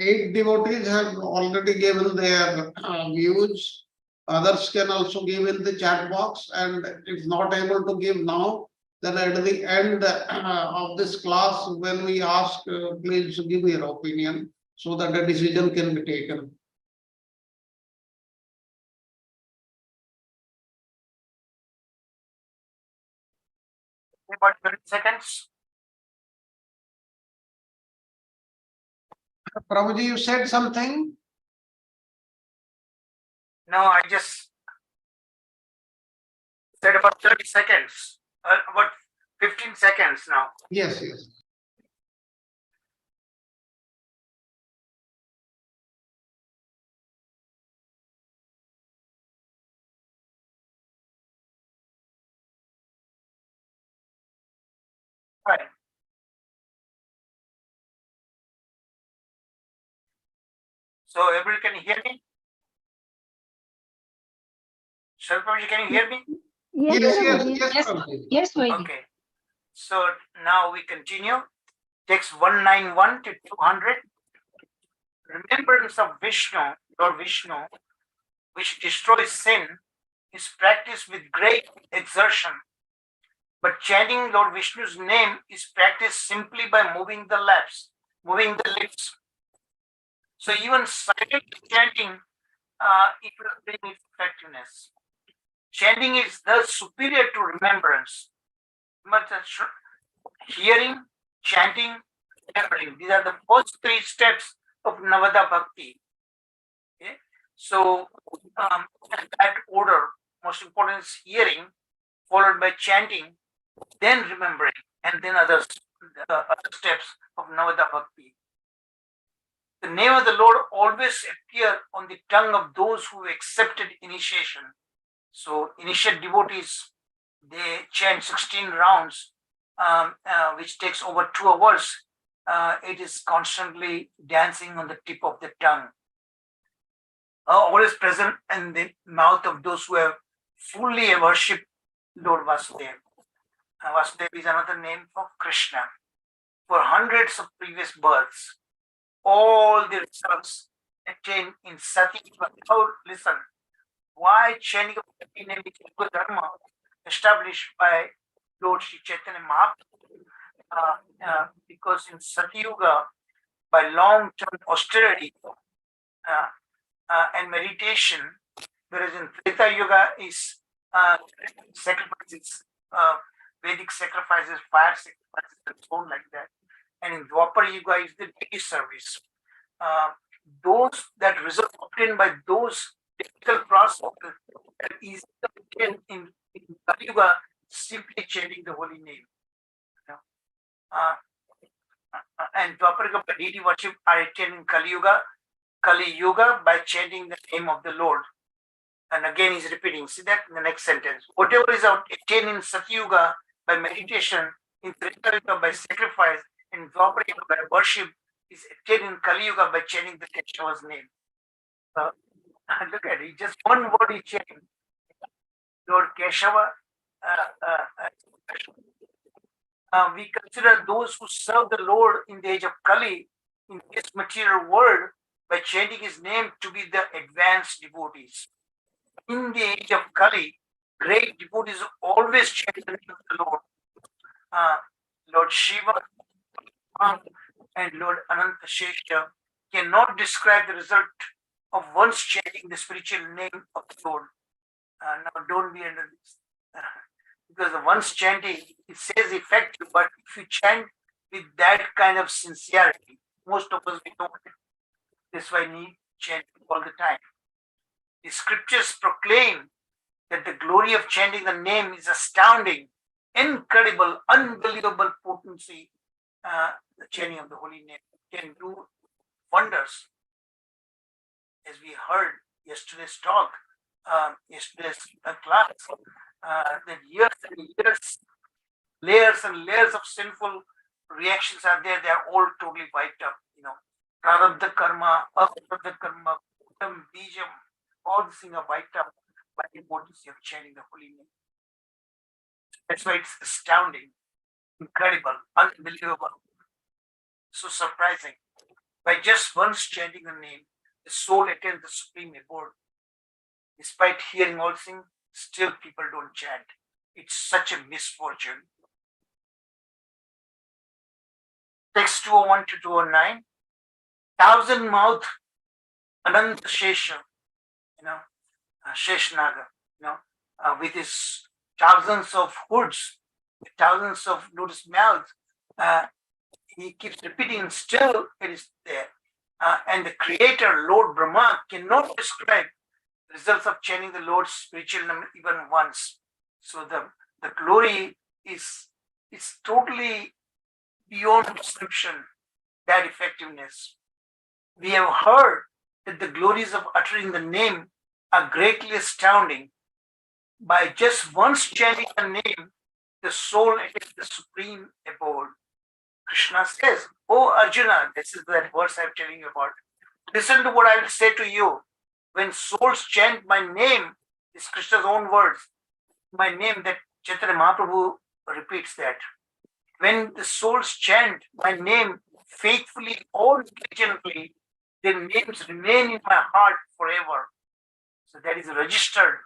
8 devotees have already given their views. Others can also give in the chat box, and if not able to give now, then at the end of this class, when we ask, please give your opinion so that a decision can be taken. About 30 seconds. Prabhuji, you said something? No, I just said about 30 seconds. About 15 seconds now. Yes, yes. Right. So everybody can hear me? Sharpaji, can you hear me? Yes, Yes, yes, Prabhuji. yes, Prabhuji. Yes, Vaidhi. Okay. So now we continue. Text 191 to 200. Remembrance of Vishnu, Lord Vishnu, which destroys sin, is practiced with great exertion. But chanting Lord Vishnu's name is practiced simply by moving the lips. So even silent chanting, it will bring its effectiveness. Chanting is thus superior to remembrance. But hearing, chanting, remembering, these are the first 3 steps of Navada Bhakti. Okay? So in that order, most important is hearing, followed by chanting, then remembering, and then other steps of Navada Bhakti. The name of the Lord always appears on the tongue of those who accepted initiation. So initiate devotees, they chant 16 rounds, which takes over 2 hours. It is constantly dancing on the tip of the tongue. Always present in the mouth of those who have fully worshipped Lord Vasudeva. Vasudeva is another name for Krishna. For hundreds of previous births, all the results attained in Sati. Now listen, why chanting of the name is Yuga Dharma established by Lord Sri Chaitanya Mahaprabhu? Because in Sati Yuga, by long-term austerity and meditation, whereas in Treta Yuga is sacrifices, Vedic sacrifices, fire sacrifices, and so on like that. And in Dwapar Yuga is the deity service. Those that result obtained by those difficult processes are easy to obtain in Kali Yuga, simply chanting the holy name. And Dwapar Yuga by deity worship are attained in Kali Yuga by chanting the name of the Lord. And again he's repeating, see that in the next sentence. Whatever is attained in Satyuga by meditation, in Treta Yuga by sacrifice, in Dwapar Yuga by worship, is attained in Kali Yuga by chanting the Keshava's name. Look at it, just one word is chanting. Lord Keshava. We consider those who serve the Lord in the age of Kali, in this material world, by chanting his name to be the advanced devotees. In the age of Kali, great devotees always chant the name of the Lord. Lord Shiva and Lord Ananta Shesha cannot describe the result of once chanting the spiritual name of the Lord. Now don't be under this. Because the once chanting, it says effective, but if you chant with that kind of sincerity, most of us we don't. That's why we need chanting all the time. The scriptures proclaim that the glory of chanting the name is astounding, incredible, unbelievable potency. The chanting of the holy name can do wonders. As we heard yesterday's talk, yesterday's class, that years and years, layers and layers of sinful reactions are there. They are all totally wiped up. Prarabdha karma, aprarabdha karma, kutam, bijam, all these things are wiped up by the importance of chanting the holy name. That's why it's astounding, incredible, unbelievable, so surprising. By just once chanting the name, the soul attains the supreme abode. Despite hearing all things, still people don't chant. It's such a misfortune. Text 201 to 209. Thousand mouth Ananta Shesha, Sheshnaga, with his thousands of hoods, thousands of lotus mouths, he keeps repeating, still it is there. And the creator, Lord Brahma, cannot describe the results of chanting the Lord's spiritual name even once. So the glory is totally beyond description, that effectiveness. We have heard that the glories of uttering the name are greatly astounding. By just once chanting the name, the soul attains the supreme abode. Krishna says, "Oh Arjuna," this is that verse I'm telling you about. Listen to what I will say to you. When souls chant my name, it's Krishna's own words. My name, that Chaitanya Mahaprabhu repeats that. When the souls chant my name faithfully or diligently, their names remain in my heart forever. So that is registered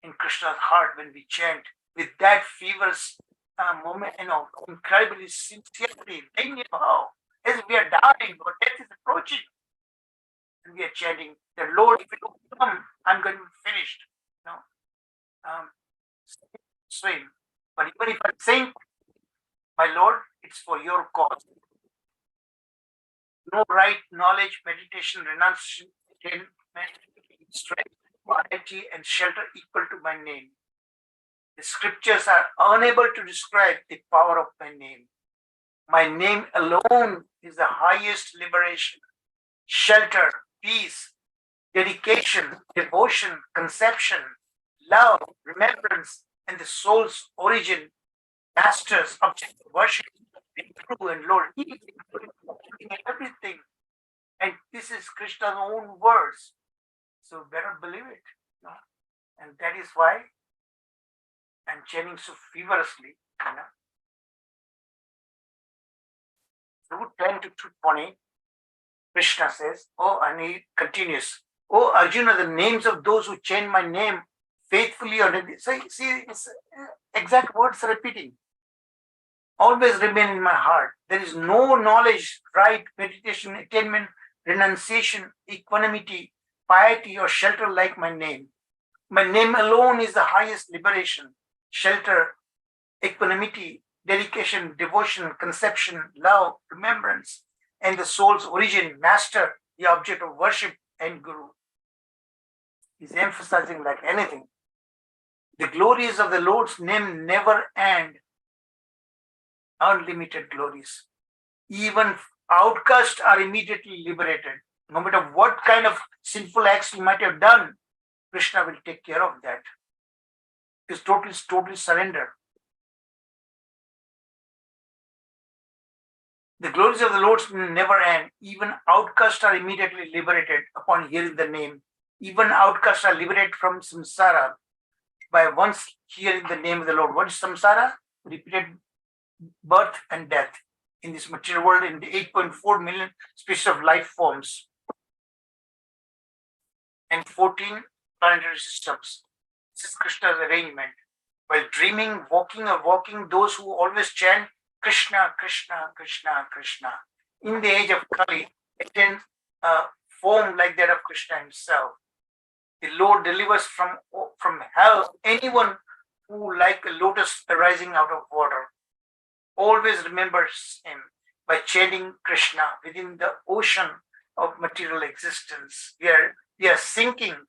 in Krishna's heart when we chant with that feverish moment, incredibly sincerity, as we are dying or death is approaching. And we are chanting, the Lord, if you don't come, I'm going to be finished. Swing. But even if I sing, my Lord, it's for your cause. No right, knowledge, meditation, renunciation, strength, quality, and shelter equal to my name. The scriptures are unable to describe the power of my name. My name alone is the highest liberation, shelter, peace, dedication, devotion, conception, love, remembrance, and the soul's origin, masters, object of worship, true and Lord. He is including everything. And this is Krishna's own words. So better believe it. And that is why I'm chanting so feverishly. 210 to 220, Krishna says, and he continues, "Oh Arjuna, the names of those who chant my name faithfully or so see, it's exact words repeating. Always remain in my heart. There is no knowledge, right, meditation, attainment, renunciation, equanimity, piety, or shelter like my name. My name alone is the highest liberation, shelter, equanimity, dedication, devotion, conception, love, remembrance, and the soul's origin, master, the object of worship, and guru." He's emphasizing like anything. The glories of the Lord's name never end. Unlimited glories. Even outcasts are immediately liberated. No matter what kind of sinful acts you might have done, Krishna will take care of that. It's totally surrender. The glories of the Lord's name never end. Even outcasts are immediately liberated upon hearing the name. Even outcasts are liberated from samsara by once hearing the name of the Lord. What is samsara? Repeated birth and death in this material world, in the 8.4 million species of life forms and 14 planetary systems. This is Krishna's arrangement. While dreaming, walking, those who always chant Krishna, Krishna, Krishna, Krishna, in the age of Kali, attain a form like that of Krishna himself. The Lord delivers from hell anyone who, like a lotus arising out of water, always remembers him by chanting Krishna within the ocean of material existence. We are sinking,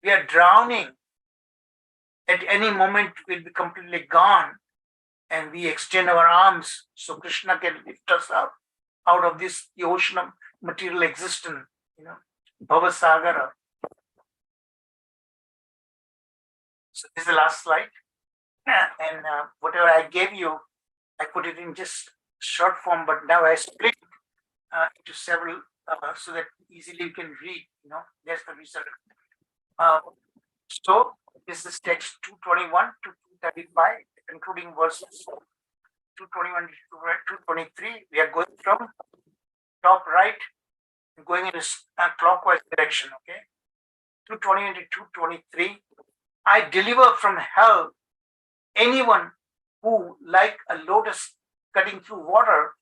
we are drowning. At any moment we'll be completely gone, and we extend our arms so Krishna can lift us up out of the ocean of material existence, Bhava Sagara. So this is the last slide. And whatever I gave you, I put it in just short form, but now I split into several so that easily you can read, that's the result. So this is text 221 to 235, concluding verses 221 to 223. We are going from top right, going in a clockwise direction, okay? 220 into 223. I deliver from hell anyone who, like a lotus cutting through water,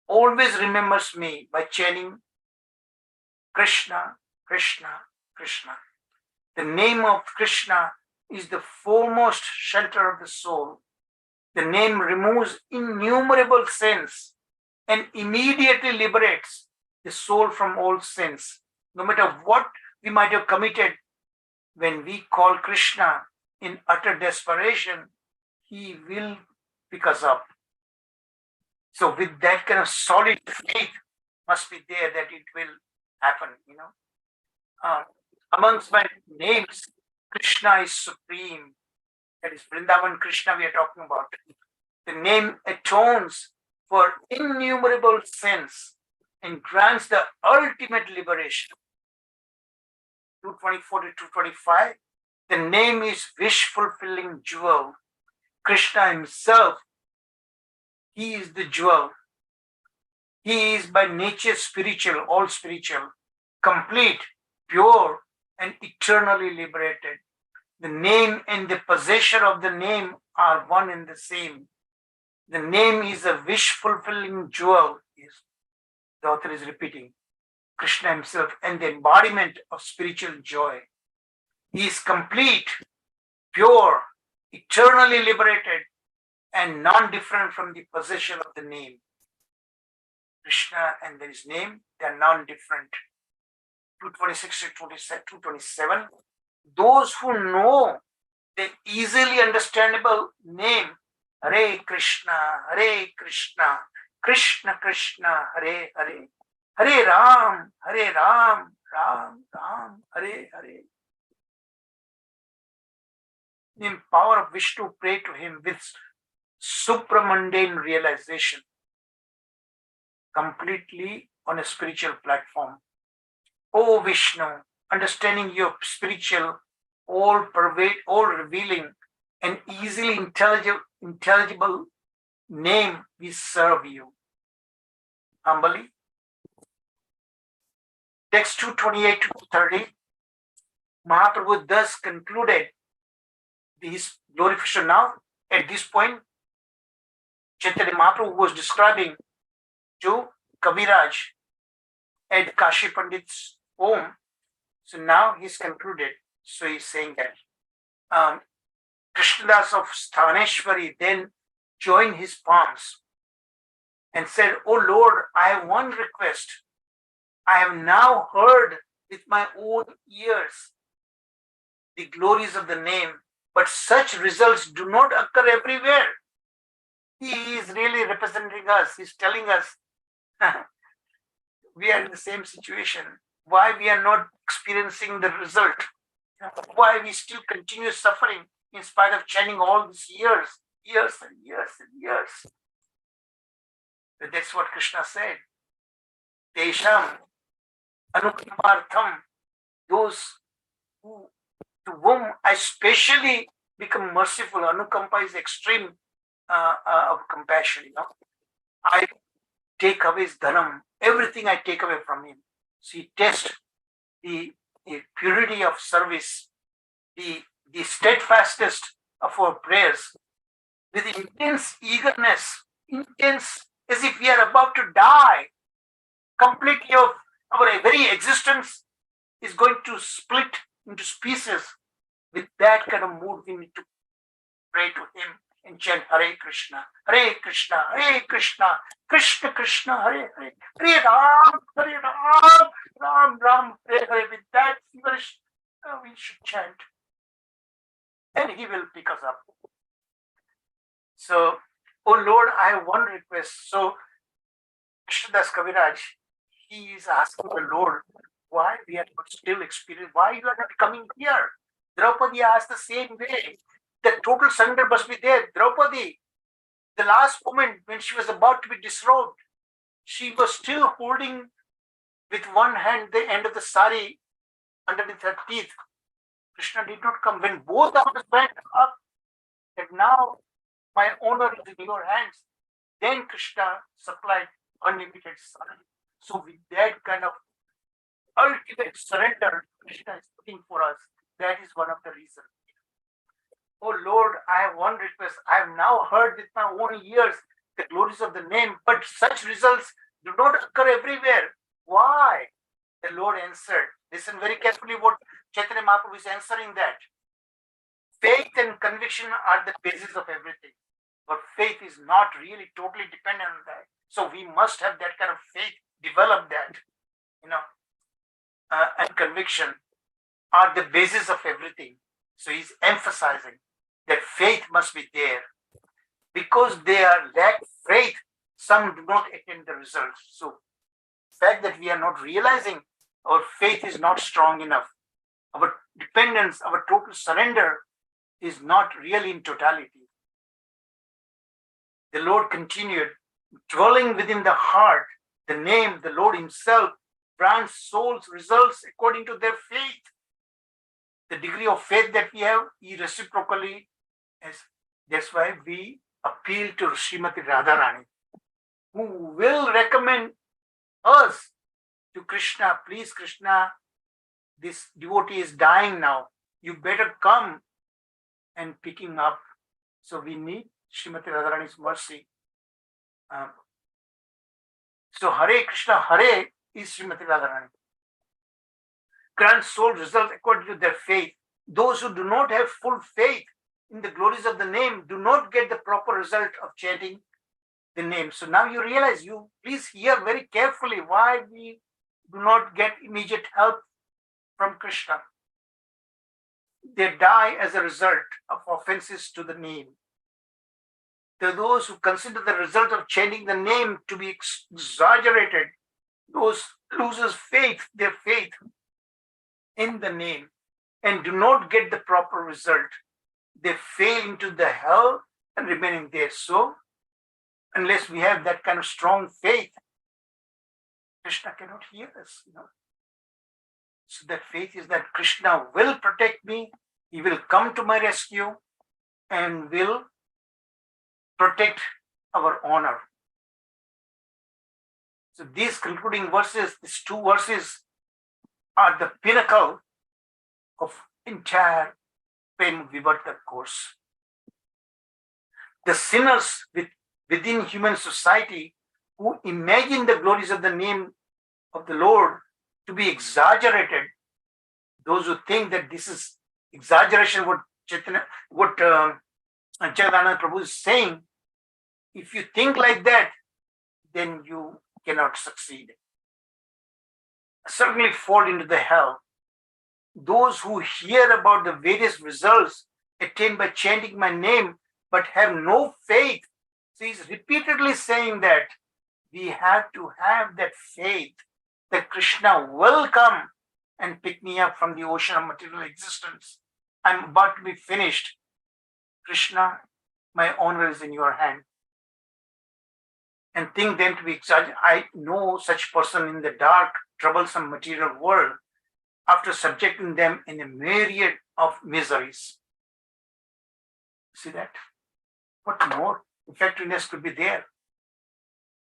always remembers me by chanting Krishna, Krishna, Krishna. The name of Krishna is the foremost shelter of the soul. The name removes innumerable sins and immediately liberates the soul from all sins. No matter what we might have committed, when we call Krishna in utter desperation, he will pick us up. So with that kind of solid faith must be there that it will happen, Amongst my names, Krishna is supreme. That is Vrindavan Krishna we are talking about. The name atones for innumerable sins and grants the ultimate liberation. 224 to 225. The name is wish-fulfilling jewel. Krishna himself, he is the jewel. He is by nature spiritual, all spiritual, complete, pure, and eternally liberated. The name and the possessor of the name are one and the same. The name is a wish-fulfilling jewel, the author is repeating. Krishna himself and the embodiment of spiritual joy. He is complete, pure, eternally liberated, and non-different from the possession of the name. Krishna and his name, they are non-different. 226 to 227. Those who know the easily understandable name, Hare Krishna, Krishna Krishna, Hare Hare, Hare Ram, Ram Ram, Hare Hare. In power of Vishnu, pray to him with supramundane realization, completely on a spiritual platform. O Vishnu, understanding your spiritual, all revealing, and easily intelligible name, we serve you. Humbly. Text 228 to 30. Mahaprabhu thus concluded his glorification. Now, at this point, Chaitanya Mahaprabhu was describing to Kaviraj at Kashi Pandit's home. So now he's concluded. So he's saying that Krishnadas of Sthaneshwari then joined his palms and said, "O Lord, I have one request. I have now heard with my own ears the glories of the name, but such results do not occur everywhere." He is really representing us. He's telling us we are in the same situation. Why we are not experiencing the result? Why we still continue suffering in spite of chanting all these years and years. But that's what Krishna said. Tesham anukampartham, those to whom I specially become merciful. Anukampa is extreme of compassion. I take away his dhanam, everything I take away from him. So he tests the purity of service, the steadfastness of our prayers with intense eagerness, intense as if we are about to die. Completely of our very existence is going to split into pieces. With that kind of mood, we need to pray to him and chant Hare Krishna, Hare Krishna, Hare Krishna, Krishna Krishna, Hare Hare, Hare Ram, Ram Ram, Hare Hare. With that feverish, we should chant. And he will pick us up. So, oh Lord, I have one request. So, Krishnadas Kaviraj, he is asking the Lord, why we are not still experiencing, why you are not coming here? Draupadi asked the same way. The total surrender must be there. Draupadi, the last moment when she was about to be disrobed, she was still holding with one hand the end of the sari underneath her teeth. Krishna did not come. When both arms went up, that now my honor is in your hands, then Krishna supplied unlimited sari. So with that kind of ultimate surrender Krishna is looking for us, that is one of the reasons. Oh Lord, I have one request. I have now heard with my own ears the glories of the name, but such results do not occur everywhere. Why? The Lord answered. Listen very carefully what Chaitanya Mahaprabhu is answering that. Faith and conviction are the basis of everything. But faith is not really totally dependent on that. So we must have that kind of faith, develop that, and conviction are the basis of everything. So he's emphasizing that faith must be there. Because they are lack faith, some do not attain the results. So the fact that we are not realizing our faith is not strong enough, our dependence, our total surrender is not really in totality. The Lord continued, dwelling within the heart, the name, the Lord himself grants souls results according to their faith. The degree of faith that we have, he reciprocally, that's why we appeal to Srimati Radharani, who will recommend us to Krishna. Please, Krishna, this devotee is dying now. You better come and pick him up. So we need Srimati Radharani's mercy. So Hare Krishna, Hare is Srimati Radharani. Grant soul results according to their faith. Those who do not have full faith in the glories of the name do not get the proper result of chanting the name. So now you realize, you please hear very carefully why we do not get immediate help from Krishna. They die as a result of offenses to the name. There are those who consider the result of chanting the name to be exaggerated. Those loses faith, their faith in the name, and do not get the proper result. They fail into the hell and remaining there. So, unless we have that kind of strong faith, Krishna cannot hear us. So that faith is that Krishna will protect me, he will come to my rescue, and will protect our honor. So these concluding verses, these two verses, are the pinnacle of entire Prema Vivarta course. The sinners within human society who imagine the glories of the name of the Lord to be exaggerated, those who think that this is exaggeration, what Jagannatha Prabhu is saying, if you think like that, then you cannot succeed. Certainly fall into the hell. Those who hear about the various results attained by chanting my name but have no faith. So he's repeatedly saying that we have to have that faith that Krishna will come and pick me up from the ocean of material existence. I'm about to be finished. Krishna, my honor is in your hand. And think them to be exaggerated. I know such person in the dark, troublesome material world, after subjecting them in a myriad of miseries. See that? What more effectiveness could be there?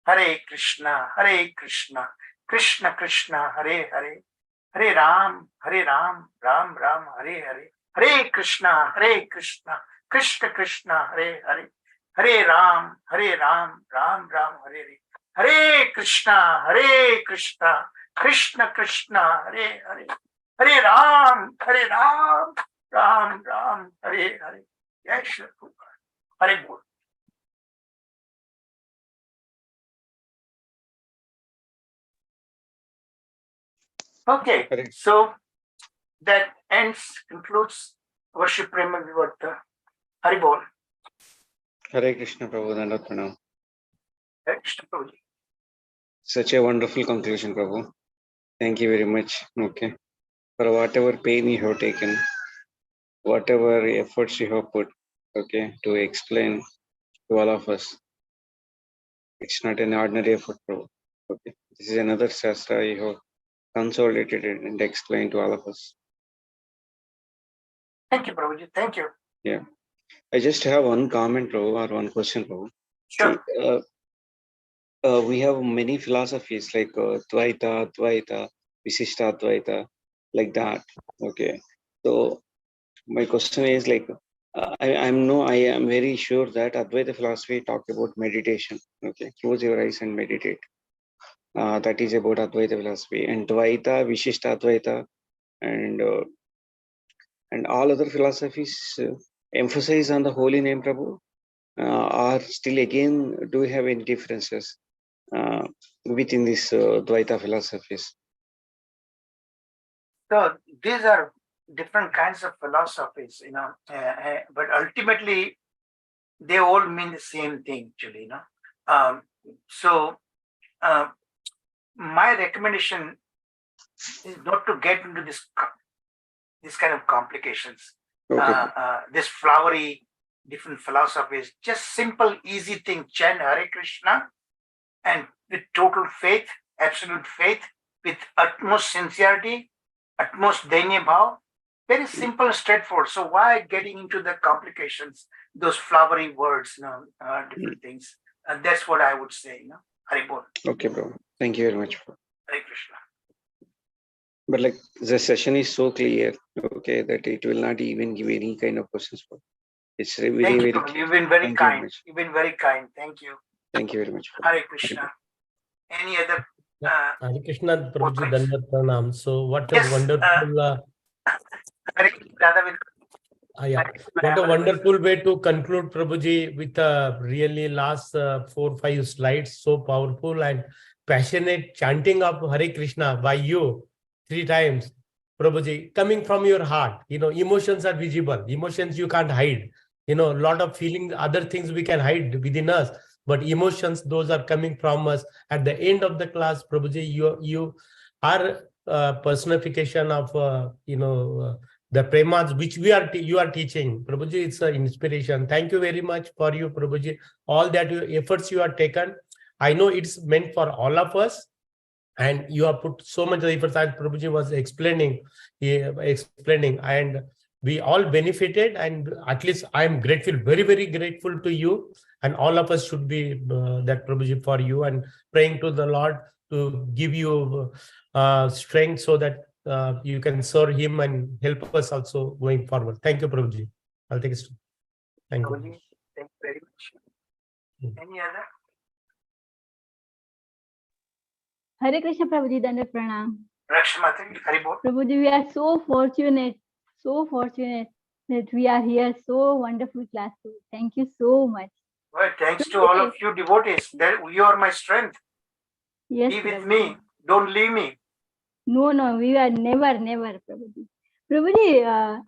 Hare Krishna, Krishna Krishna, Hare Hare, Hare Ram, Ram Ram, Hare Hare, Hare Krishna, Krishna Krishna, Hare Hare, Hare Ram, Ram Ram, Hare Hare, Hare Krishna, Krishna Krishna, Hare Hare, Hare Ram, Ram Ram, Hare Hare. Yes, Hare Bol. Okay, so that concludes worship Prema Vivarta. Hare Bol. Hare Krishna Prabhu, Dandavat Pranam. Hare Krishna Prabhu. Such a wonderful conclusion, Prabhu. Thank you very much. Okay. For whatever pain you have taken, whatever efforts you have put, okay, to explain to all of us. It's not an ordinary effort, Prabhu. Okay. This is another Shastra you have consolidated it and explained to all of us. Thank you, Prabhuji. Thank you. Yeah. I just have one comment, Prabhu, or one question, Prabhu. Sure. See, we have many philosophies like Dvaita, Dvaita, Visishta Dvaita, like that. Okay. So my question is like, I am very sure that Advaita philosophy talk about meditation. Okay. Close your eyes and meditate. That is about Advaita philosophy. And Dvaita, Visishta Dvaita, and all other philosophies emphasize on the holy name Prabhu, or still again, do we have any differences within these Dvaita philosophies? So these are different kinds of philosophies, but ultimately they all mean the same thing, actually, So my recommendation is not to get into this kind of complications, Okay. this flowery different philosophies. Just simple, easy thing: chant Hare Krishna, and with total faith, absolute faith, with utmost sincerity, utmost dainya bhav. Very simple and straightforward. So why getting into the complications, those flowery words, different things? That's what I would say, Hare Bol. Okay, bro. Thank you very much. Hare Krishna. But like the session is so clear, okay, that it will not even give any kind of questions for. It's very, Thank very you. clear. You've been very Thank you very kind. much. You've been very kind. Thank you. Thank you very much. Hare Krishna. Any other? Hare Krishna, Prabhuji, comments? Dandavat Pranam. So what a Yes, wonderful, Hare Krishna, yeah, what a wonderful way to conclude, Prabhuji, with really last 4-5 slides, so powerful and passionate chanting of Hare Krishna by you 3 times, Prabhuji, coming from your heart. Emotions are visible. Emotions you can't hide. A lot of feelings, other things we can hide within us, but emotions, those are coming from us. At the end of the class, Prabhuji, you are personification of, the premas which you are teaching. Prabhuji, it's an inspiration. Thank you very much for you, Prabhuji. All that efforts you have taken. I know it's meant for all of us. And you have put so much effort, as Prabhuji was explaining, and we all benefited. And at least I am grateful, very, very grateful to you. And all of us should be that, Prabhuji, for you, and praying to the Lord to give you strength so that you can serve him and help us also going forward. Thank you, Prabhuji. I'll take it. Thank you. Thank you very much. Any other? Hare Krishna, Prabhuji, Dandavat Pranam. Rakshmati, Hare Bol. Prabhuji, we are so fortunate that we are here. So wonderful class. Thank you so much. Well, thanks to all of you devotees. You are my strength. Yes, be with Prabhuji. me. Don't leave me. No, we are never, Prabhuji. प्रभुजी,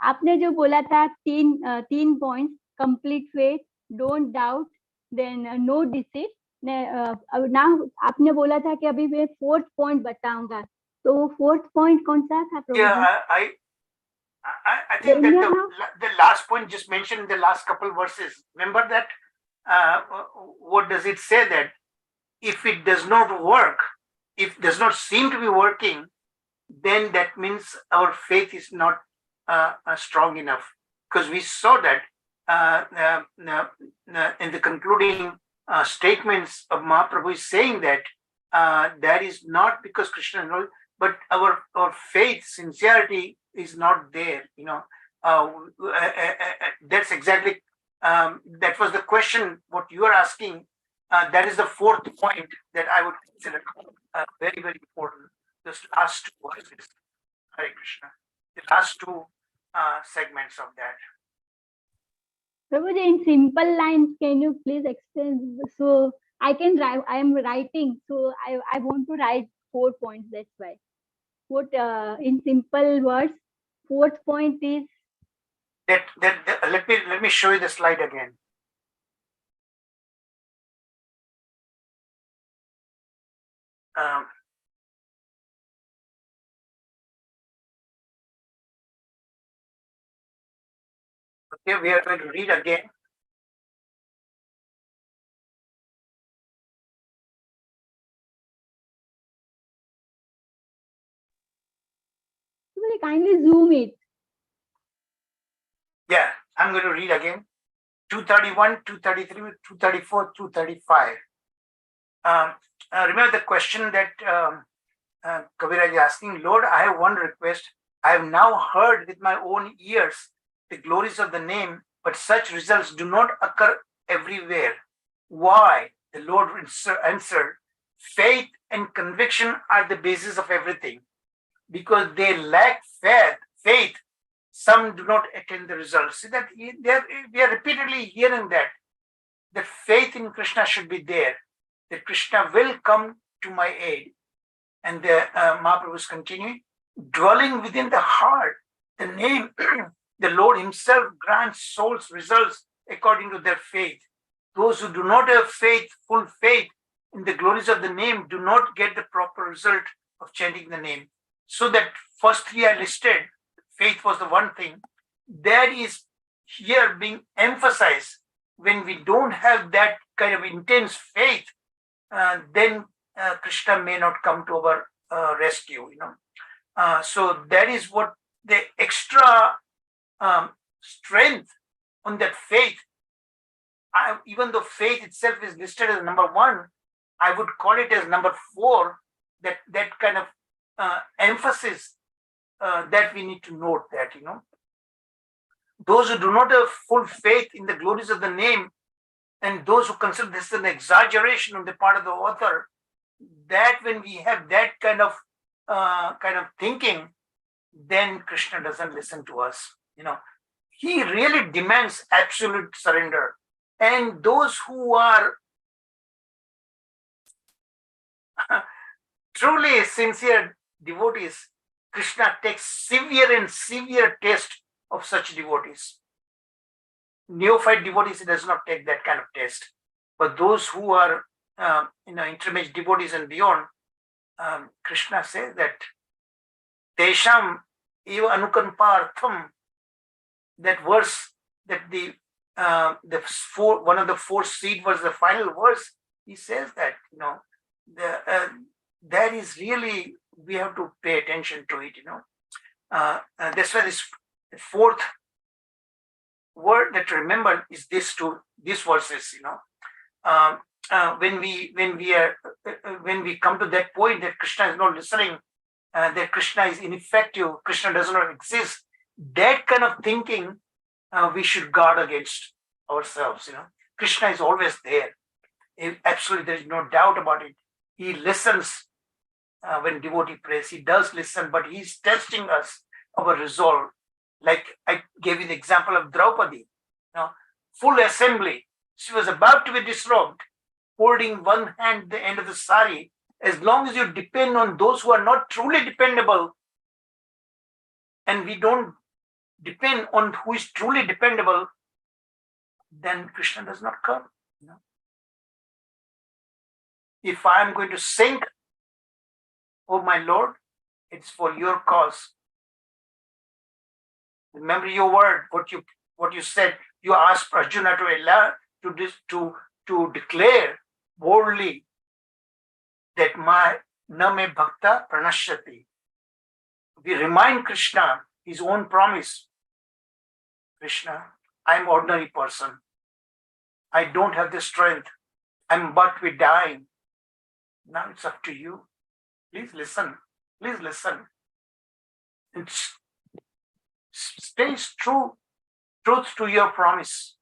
आपने जो बोला था तीन points: complete faith, don't doubt, then no deceit. ना आपने बोला था कि अभी मैं 4th पॉइंट बताऊंगा, तो वो 4th पॉइंट कौन सा था प्रभुजी? Yeah, I think that the last point just mentioned in the last couple verses. Remember that? What does it say? That if it does not work, if it does not seem to be working, then that means our faith is not strong enough. Because we saw that in the concluding statements of Mahaprabhu is saying that that is not because Krishna knows, but our faith, sincerity is not there. That's exactly, that was the question what you are asking. That is the 4th point that I would consider very, very important. This last 2 verses, Hare Krishna, the last 2 segments of that. Prabhuji, in simple lines, can you please explain? So I can write. I am writing, so I want to write 4 points. That's why. What in simple words, 4th point is that let me show you the slide again. Okay, we are going to read again. Kindly zoom it. Yeah, I'm going to read again. 231, 233, 234, 235. Remember the question that Kaviraj is asking, Lord, I have one request. I have now heard with my own ears the glories of the name, but such results do not occur everywhere. Why? The Lord answered, faith and conviction are the basis of everything. Because they lack faith, some do not attain the results. See that we are repeatedly hearing that the faith in Krishna should be there, that Krishna will come to my aid. And the Mahaprabhu is continuing, dwelling within the heart, the name, the Lord himself grants souls results according to their faith. Those who do not have faith, full faith in the glories of the name, do not get the proper result of chanting the name. So that first three I listed, faith was the one thing, that is here being emphasized. When we don't have that kind of intense faith, then Krishna may not come to our rescue, so that is what the extra strength on that faith. Even though faith itself is listed as number 1, I would call it as number 4, that kind of emphasis that we need to note that, those who do not have full faith in the glories of the name, and those who consider this an exaggeration on the part of the author, that when we have that kind of thinking, then Krishna doesn't listen to us. He really demands absolute surrender. And those who are truly sincere devotees, Krishna takes severe and severe test of such devotees. Neophyte devotees, he does not take that kind of test. But those who are intermediate devotees and beyond, Krishna says that Tesham eva anukampartham, that verse, that one of the 4 seed was the final verse. He says that that is really, we have to pay attention to it. That's why this 4th word that to remember is these verses. When we come to that point that Krishna is not listening, that Krishna is ineffective, Krishna does not exist, that kind of thinking we should guard against ourselves. Krishna is always there. Absolutely, there is no doubt about it. He listens when devotee prays. He does listen, but he's testing us, our resolve. Like I gave you the example of Draupadi. Full assembly. She was about to be disrobed, holding one hand the end of the sari. As long as you depend on those who are not truly dependable, and we don't depend on who is truly dependable, then Krishna does not come. If I am going to sink, oh my Lord, it's for your cause. Remember your word, what you said. You asked Arjuna to declare boldly that my name bhakta pranashyati. We remind Krishna his own promise. Krishna, I'm ordinary person. I don't have the strength. I'm but be dying. Now it's up to you. Please listen. Please listen. And stay truth to your promise.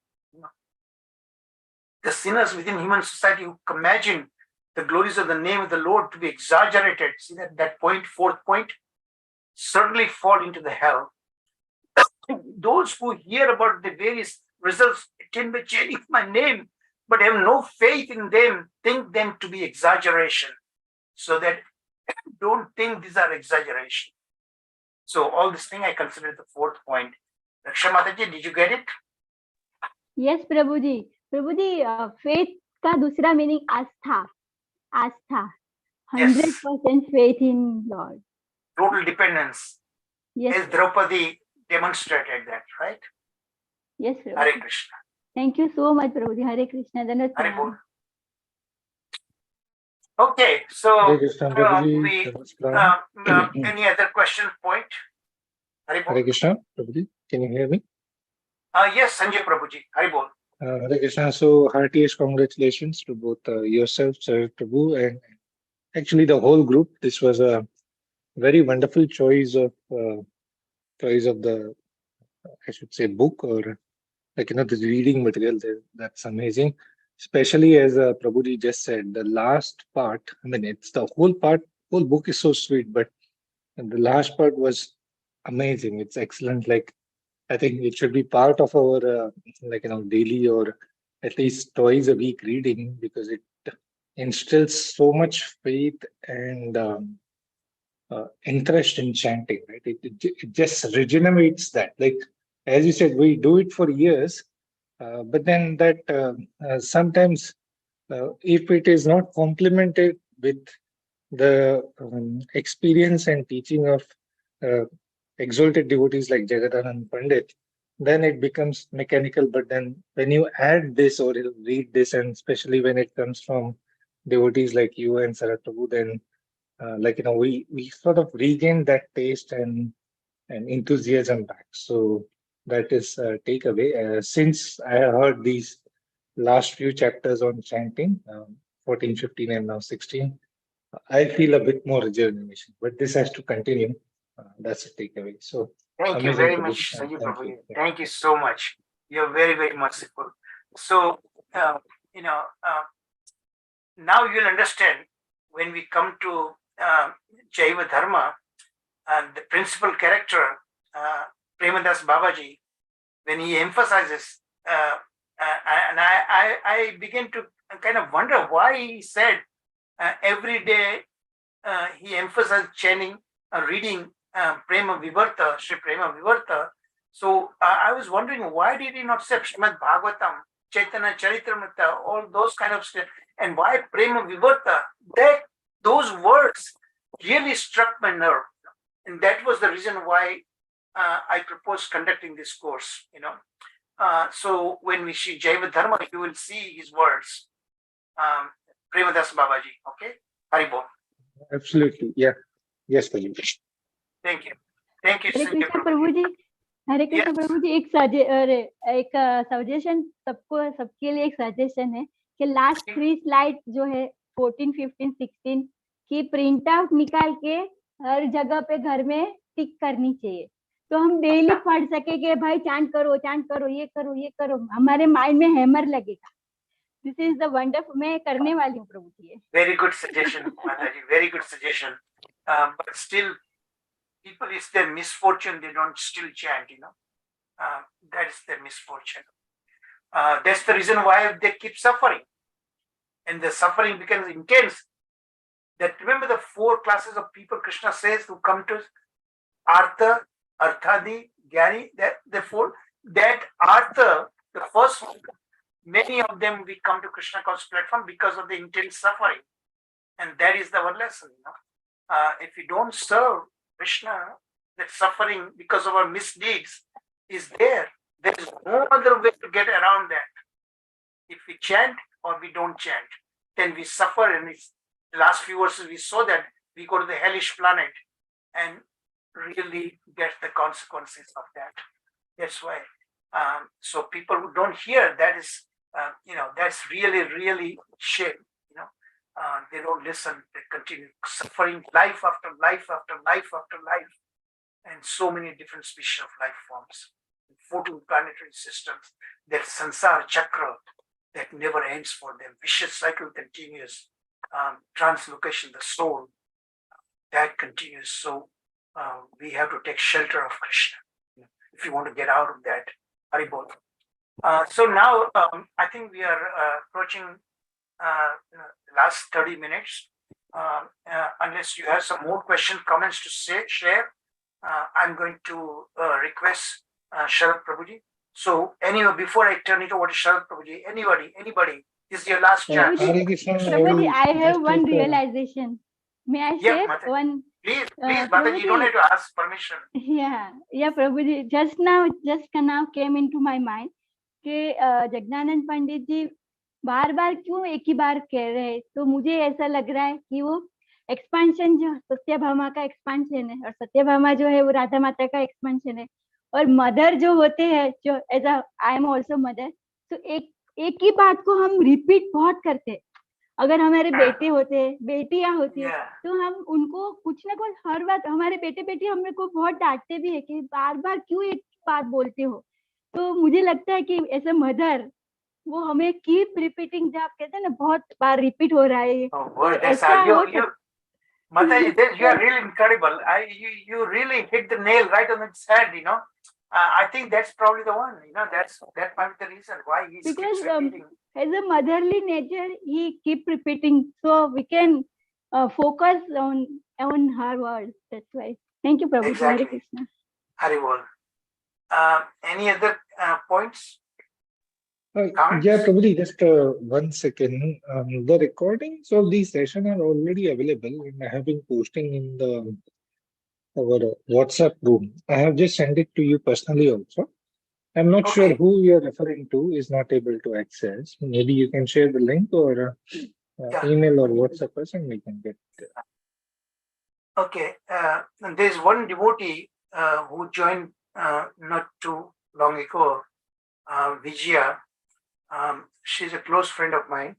The sinners within human society who imagine the glories of the name of the Lord to be exaggerated, see that point, 4th point, certainly fall into the hell. Those who hear about the various results attained by chanting my name, but have no faith in them, think them to be exaggeration. So that don't think these are exaggeration. So all this thing I consider the 4th point. Raksha Mataji, did you get it? Yes, Prabhuji. Prabhuji, faith का दूसरा meaning Aastha. 100% faith in Lord. Total dependence. Yes. As Draupadi demonstrated that, right? Yes, Prabhuji. Hare Krishna. Thank you so much, Prabhuji. Hare Krishna. Hare Bol. Okay, so any other question point? Hare Bol. Hare Krishna, Prabhuji. Can you hear me? Yes, Sanjay Prabhuji. Hare Bol. Hare Krishna. So heartiest congratulations to both yourself, Sir Prabhu, and actually the whole group. This was a very wonderful choice of the, I should say, book, or like the reading material there. That's amazing. Especially as Prabhuji just said, the last part. I mean, it's the whole part. Whole book is so sweet, but the last part was amazing. It's excellent. Like, I think it should be part of our daily, or at least twice a week reading, because it instills so much faith and interest in chanting, right? It just regenerates that. Like, as you said, we do it for years, but then that sometimes, if it is not complemented with the experience and teaching of uh, exalted devotees like Jagadanand Pandit, then it becomes mechanical. But then when you add this or you read this, and especially when it comes from devotees like you and Sarat Prabhu, then we sort of regain that taste and enthusiasm back. So that is takeaway. Since I heard these last few chapters on chanting, 14, 15, and now 16, I feel a bit more rejuvenation. But this has to continue. That's a takeaway. So Thank you amazing, very Prabhu. much, Sanjeev Thank Prabhu. you. Thank you so much. You're very, very merciful. So, you know, now you'll understand when we come to Jaiva Dharma, the principal character, Premadas Babaji, when he emphasizes, and I begin to kind of wonder why he said every day he emphasized chanting, reading Prema Vivarta, Sri Prema Vivarta. So I was wondering, why did he not say Srimad Bhagavatam, Chaitanya Charitamrita, all those kind of stuff, and why Prema Vivarta? Those words really struck my nerve, and that was the reason why I proposed conducting this course. So when we see Jaiva Dharma, you will see his words. Premadas Babaji, okay? Haribol. Absolutely. Yeah. Yes, Prabhu. Thank you. Thank you, Hare Sanjay Krishna Prabhu. Prabhu ji, Hare Krishna Yes. प्रभु जी, एक suggestion सबके लिए एक suggestion है कि last 3 slide जो है 14, 15, 16 की print out निकाल के हर जगह पे घर में टिक करनी चाहिए, तो हम डेली पढ़ सके कि भाई चांट करो, ये करो, हमारे माइंड में हैमर लगेगा. This is the wonderful. मैं करने वाली हूँ प्रभु जी. Very good suggestion, Mataji. Very good suggestion. But still, people, it's their misfortune. They don't still chant. That is their misfortune. That's the reason why they keep suffering, and the suffering becomes intense. That remember the 4 classes of people Krishna says who come to Artha, Arthadi, Gyani. That Artha, the first one, many of them we come to Krishna conscious platform because of the intense suffering, and that is our lesson. If we don't serve Krishna, that suffering because of our misdeeds is there. There is no other way to get around that. If we chant or we don't chant, then we suffer. And the last few verses we saw that we go to the hellish planet and really get the consequences of that. That's why. So people who don't hear, that is, that's really, really shame. They don't listen. They continue suffering life after life after life after life, and so many different species of life forms, 14 planetary systems. That sansar chakra that never ends for them. Vicious cycle continues. Translocation, the soul, that continues. So we have to take shelter of Krishna if you want to get out of that. Haribol. So now I think we are approaching last 30 minutes. Unless you have some more questions, comments to share, I'm going to request Sharad Prabhuji. So anyway, before I turn it over to Sharad Prabhuji, anybody, this is your last chance. Prabhuji, I have one realization. May I Yeah, share one? Please, Mataji, you don't have to ask permission. Yeah, Prabhuji, just now came into my mind कि जगदानंद पंडित जी बार-बार क्यों एक ही बार कह रहे हैं, तो मुझे ऐसा लग रहा है कि वो एक्सपेंशन जो सत्यभामा का एक्सपेंशन है, और सत्यभामा जो है वो राधा माता का एक्सपेंशन है, और मदर जो होते हैं, जो as I am also mother, तो एक ही बात को हम रिपीट बहुत करते हैं। अगर हमारे बेटे होते, बेटियां होती है, Yeah. तो हम उनको कुछ ना कुछ हर बात, हमारे बेटे बेटी हमने को बहुत डांटते भी है कि बार बार क्यों एक बात बोलते हो। तो मुझे लगता है कि ऐसे मदर वो हमें कीप रिपीटिंग, जब आप कहते हैं ना बहुत बार रिपीट हो रहा है, Oh, तो boy, that's ऐसा हो you, सकता Mataji, you are really incredible. You really hit the nail right on its head. I think that's probably the one. That might be the reason why he keeps because repeating. as a motherly nature he keep repeating, so we can focus on her words. That's why. Thank you, Prabhu. Hare Exactly. Krishna. Haribol. Any other points? Comments? Yeah, Prabhuji, just 1 second. The recordings of these session are already available, and I have been posting in our WhatsApp room. I have just sent it to you personally also. I'm not sure Okay. who you're referring to is not able to access. Maybe you can share the link or Yeah. email or WhatsApp us and we can get it. Okay. And there's one devotee who joined not too long ago, Vijaya. She's a close friend of mine.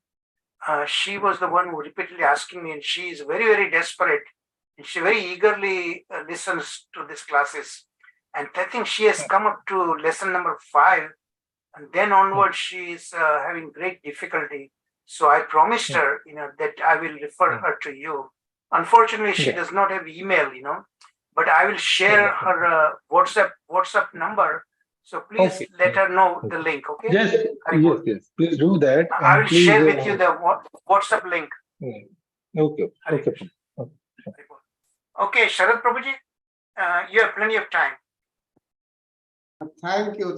She was the one who repeatedly asking me, and she is very, very desperate. And she very eagerly listens to these classes. And I think she has come up to lesson number 5. And then onwards, she is having great difficulty. So I promised her, that I will refer her to you. Unfortunately, she does not have email, but I will share her WhatsApp number. So please let her know the link, okay? Yes, yes. Please do that. I will And please, share with you the WhatsApp link. Okay. Hare Okay. Krishna. Okay, Sharad Prabhuji, you have plenty of time. Thank you,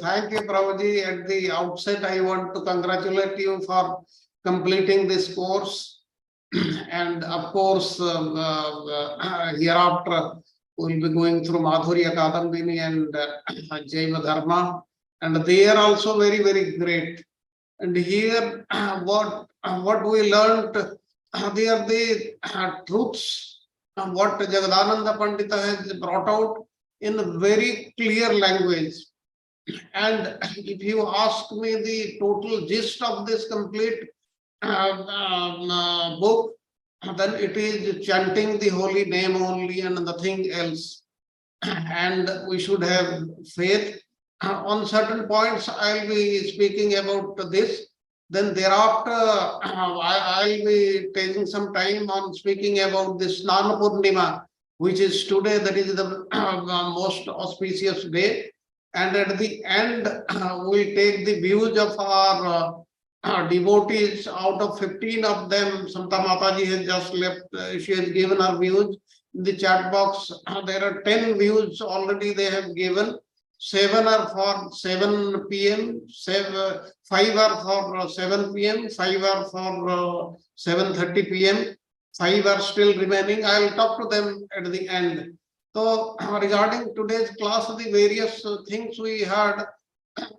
Prabhuji. At the outset, I want to congratulate you for completing this course. And of course, hereafter, we'll be going through Madhurya Kadambini and Jaiva Dharma. And they are also very, very great. And here, what we learned, they are the truths, what Jagadananda Pandita has brought out in very clear language. And if you ask me the total gist of this complete book, then it is chanting the holy name only and nothing else. And we should have faith. On certain points, I'll be speaking about this. Then thereafter, I'll be taking some time on speaking about this Snana Purnima, which is today, that is the most auspicious day. And at the end, we'll take the views of our devotees. Out of 15 of them, Santa Mataji has just left. She has given her views. In the chat box, there are 10 views already they have given. 7 are for 7 p.m., 5 are for 7 p.m., 5 are for 7:30 p.m., 5 are still remaining. I'll talk to them at the end. So regarding today's class, the various things we heard,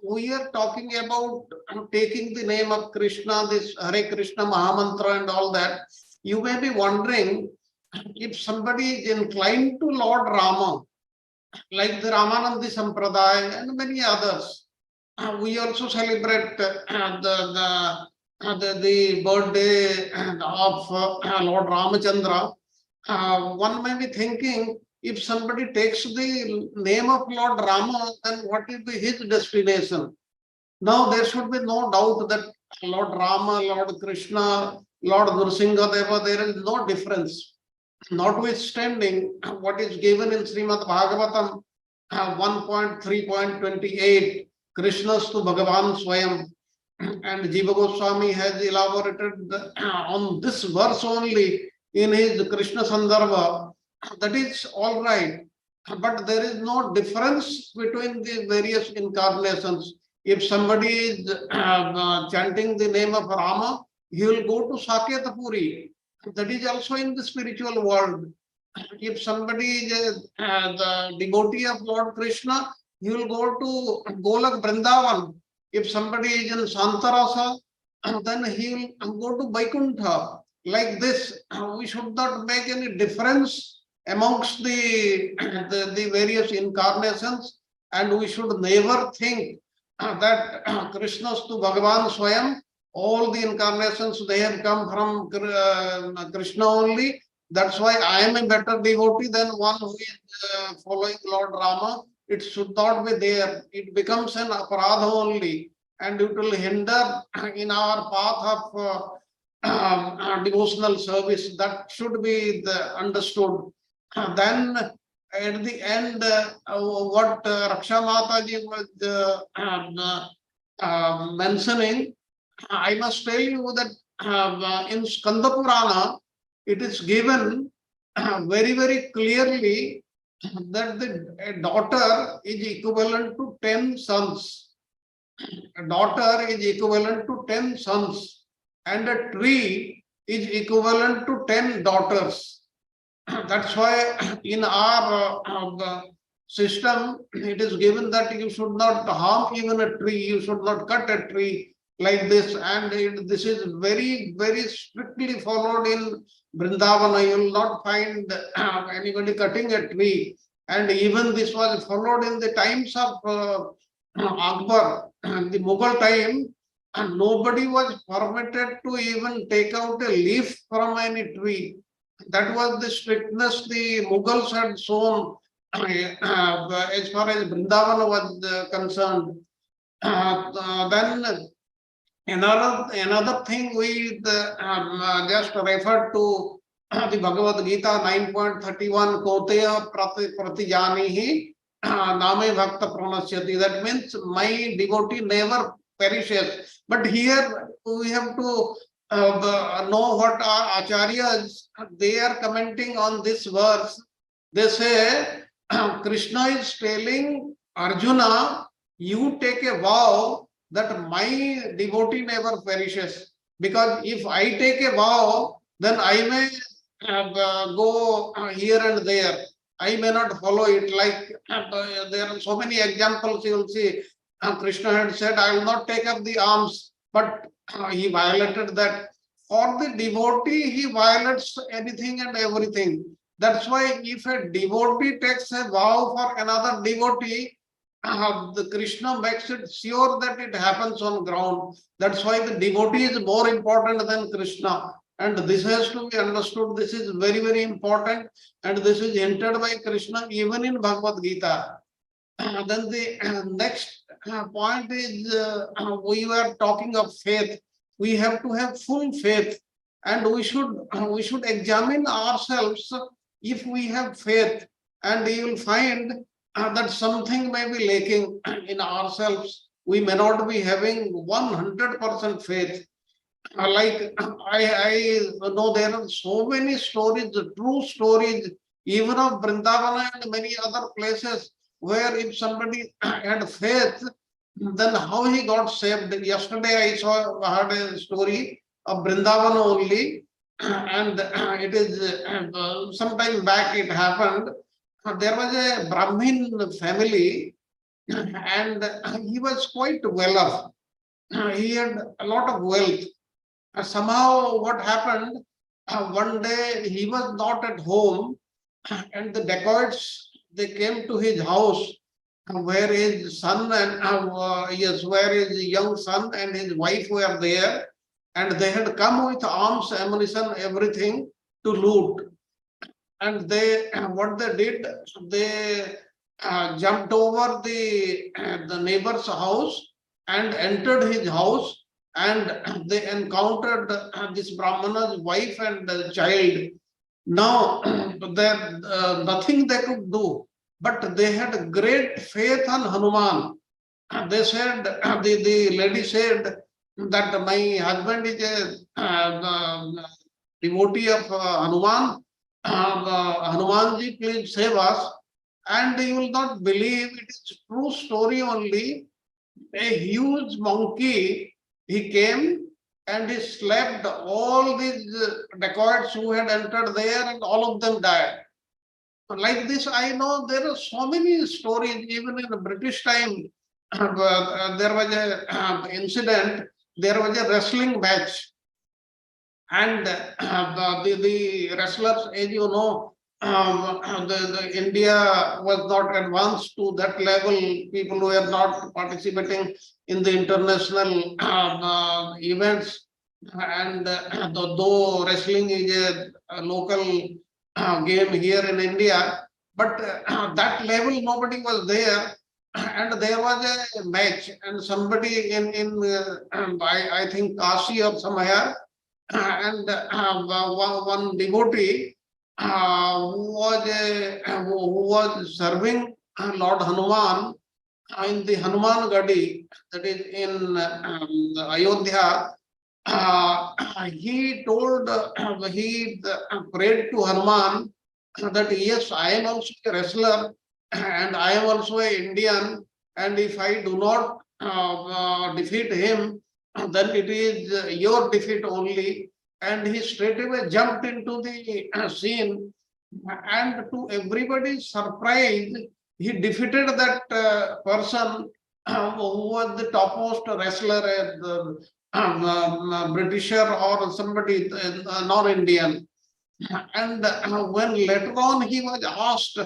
we are talking about taking the name of Krishna, this Hare Krishna Mahamantra and all that. You may be wondering, if somebody is inclined to Lord Rama, like the Ramanandi Sampradaya and many others, we also celebrate the birthday of Lord Ramachandra. One may be thinking, if somebody takes the name of Lord Rama, then what will be his destination? Now there should be no doubt that Lord Rama, Lord Krishna, Lord Nrsimha Deva, there is no difference. Notwithstanding what is given in Srimad Bhagavatam 1.3.28, Krishnastu Bhagavan Swayam, and Jiva Goswami has elaborated on this verse only in his Krishna Sandarbha. That is all right, but there is no difference between the various incarnations. If somebody is chanting the name of Rama, he will go to Saketapuri. That is also in the spiritual world. If somebody is the devotee of Lord Krishna, he will go to Golak Vrindavan. If somebody is in Santarasa, then he will go to Vaikuntha. Like this, we should not make any difference amongst the various incarnations, and we should never think that Krishnastu Bhagavan Swayam, all the incarnations they have come from Krishna only. That's why I am a better devotee than one who is following Lord Rama. It should not be there. It becomes an aparadha only, and it will hinder in our path of devotional service. That should be understood. Then at the end, what Raksha Mataji was mentioning, I must tell you that in Skanda Purana, it is given very, very clearly that a daughter is equivalent to 10 sons. A daughter is equivalent to 10 sons, and a tree is equivalent to 10 daughters. That's why in our system, it is given that you should not harm even a tree, you should not cut a tree like this. And this is very, very strictly followed in Vrindavana. You will not find anybody cutting a tree. And even this was followed in the times of Akbar, the Mughal time, and nobody was permitted to even take out a leaf from any tree. That was the strictness the Mughals had shown as far as Vrindavana was concerned. Then another thing we just referred to the Bhagavad Gita 9.31 Koteya Pratijanihi Name Bhakta Pranasyati. That means my devotee never perishes. But here we have to know what our acharyas, they are commenting on this verse. They say Krishna is telling Arjuna, you take a vow that my devotee never perishes, because if I take a vow, then I may go here and there. I may not follow it. Like there are so many examples you will see. Krishna had said, I will not take up the arms, but he violated that. For the devotee, he violates anything and everything. That's why if a devotee takes a vow for another devotee, the Krishna makes it sure that it happens on ground. That's why the devotee is more important than Krishna. And this has to be understood. This is very, very important. And this is hinted by Krishna even in Bhagavad Gita. Then the next point is we were talking of faith. We have to have full faith, and we should examine ourselves if we have faith, and you will find that something may be lacking in ourselves. We may not be having 100% faith. Like I know there are so many stories, true stories, even of Vrindavana and many other places, where if somebody had faith, then how he got saved. Yesterday I heard a story of Vrindavana only, and it is sometime back it happened. There was a Brahmin family, and he was quite well off. He had a lot of wealth. Somehow what happened, one day he was not at home, and the dacoits, they came to his house where his son and yes, where his young son and his wife were there, and they had come with arms, ammunition, everything to loot. And they, what they did, they jumped over the neighbor's house and entered his house, and they encountered this Brahmana's wife and child. Now, there nothing they could do, but they had great faith on Hanuman. They said, the lady said that my husband is a devotee of Hanuman. Hanumanji, please save us. And you will not believe, it is true story only. A huge monkey, he came and he slapped all these dacoits who had entered there, and all of them died. Like this, I know there are so many stories. Even in the British time, there was a incident, there was a wrestling match. And the wrestlers, as you know, the India was not advanced to that level. People were not participating in the international events. And though wrestling is a local game here in India, but that level nobody was there. And there was a match, and somebody in I think Kashi or somewhere, and one devotee who was serving Lord Hanuman in the Hanuman Gadi, that is in Ayodhya. He told, he prayed to Hanuman that yes, I am also a wrestler and I am also an Indian, and if I do not defeat him, then it is your defeat only. And he straightaway jumped into the scene, and to everybody's surprise, he defeated that person who was the topmost wrestler, Britisher or somebody, non-Indian. And when later on he was asked,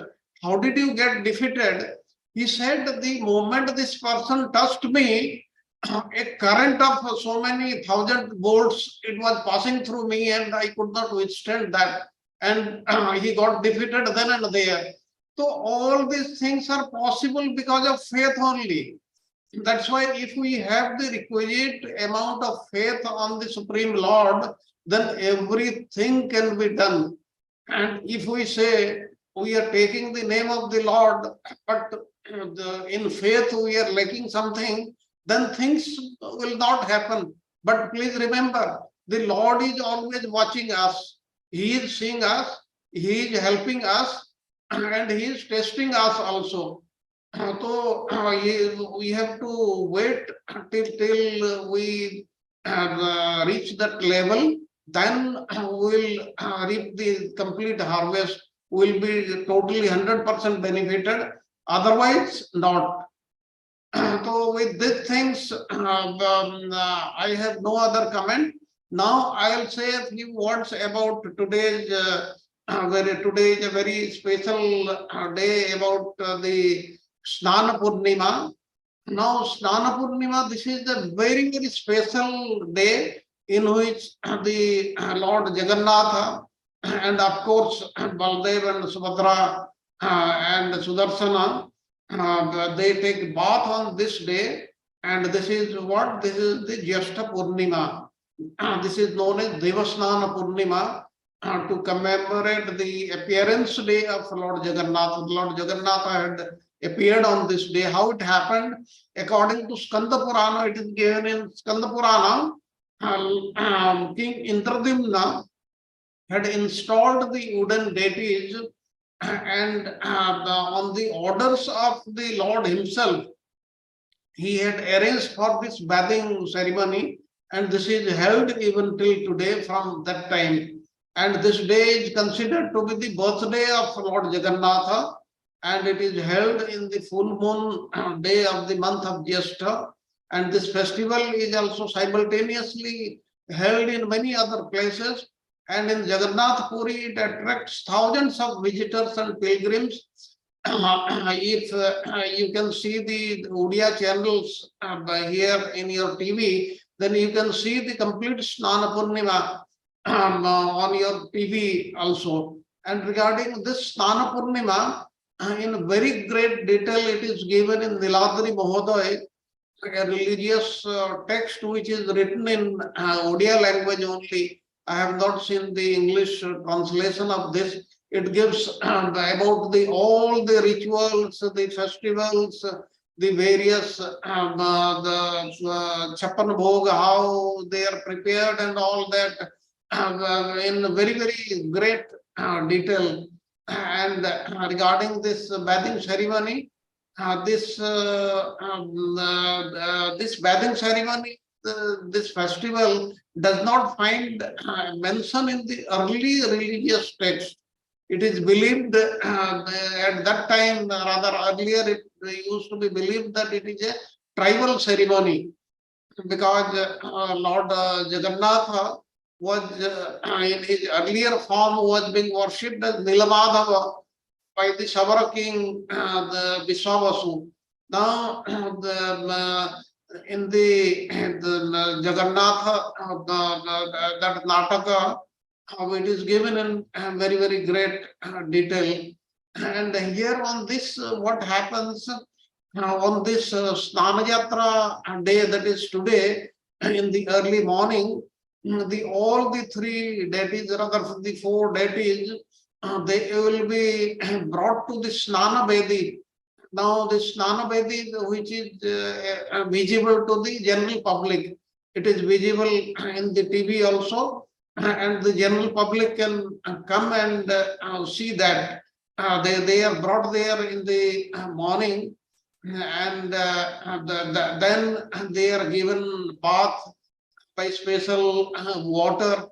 how did you get defeated? He said, the moment this person touched me, a current of so many thousand volts, it was passing through me and I could not withstand that. And he got defeated then and there. So all these things are possible because of faith only. That's why if we have the requisite amount of faith on the Supreme Lord, then everything can be done. And if we say we are taking the name of the Lord, but in faith we are lacking something, then things will not happen. But please remember, the Lord is always watching us. He is seeing us, He is helping us, and He is testing us also. So we have to wait till we reach that level, then we'll reap the complete harvest, will be totally 100% benefited, otherwise not. So with these things, I have no other comment. Now I'll say a few words about today's, today is a very special day about the Snana Purnima. Now Snana Purnima, this is a very, very special day in which the Lord Jagannatha and of course Baldev and Subhadra and Sudarsana, they take bath on this day, and this is what? This is the Jyeshta Purnima. This is known as Devasnana Purnima, to commemorate the appearance day of Lord Jagannatha. Lord Jagannatha had appeared on this day. How it happened? According to Skanda Purana, it is given in Skanda Purana, King Intradimna had installed the wooden deities, and on the orders of the Lord himself, he had arranged for this bathing ceremony, and this is held even till today from that time. And this day is considered to be the birthday of Lord Jagannatha, and it is held in the full moon day of the month of Jyeshta. And this festival is also simultaneously held in many other places. And in Jagannath Puri, it attracts thousands of visitors and pilgrims. If you can see the Odia channels here in your TV, then you can see the complete Snana Purnima on your TV also. And regarding this Snana Purnima, in very great detail, it is given in Niladri Mahoday, a religious text which is written in Odia language only. I have not seen the English translation of this. It gives about all the rituals, the festivals, the various the Chapan Bhog, how they are prepared and all that in very, very great detail. And regarding this bathing ceremony, this bathing ceremony, this festival does not find mention in the early religious text. It is believed at that time, rather earlier, it used to be believed that it is a tribal ceremony, because Lord Jagannatha was in his earlier form was being worshipped as Nilamadhava by the Savara king, the Viswavasu. Now, in the Jagannatha, that Nataka, it is given in very, very great detail. And here on this, what happens on this Snana Yatra day, that is today, in the early morning, all the three deities, rather the four deities, they will be brought to the Snana Bedi. Now, the Snana Bedi, which is visible to the general public, it is visible in the TV also, and the general public can come and see that. They are brought there in the morning, and then they are given bath by special water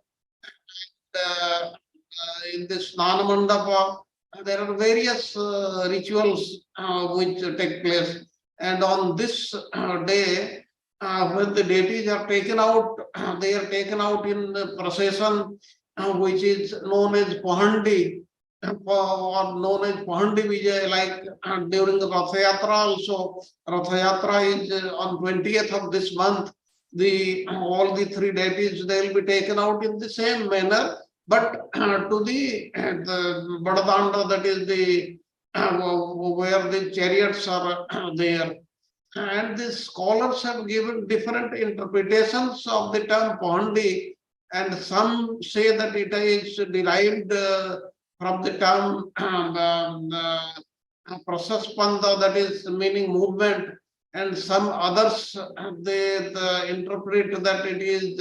in this Snana Mandapa. There are various rituals which take place. And on this day, when the deities are taken out, they are taken out in the procession, which is known as Pahandi, or known as Pahandi Vijay, like during the Ratha Yatra also. Ratha Yatra is on 20th of this month. All the three deities, they will be taken out in the same manner, but to the Badadanda, that is the where the chariots are there. And the scholars have given different interpretations of the term Pahandi, and some say that it is derived from the term Prasaspanda, that is meaning movement, and some others they interpret that it is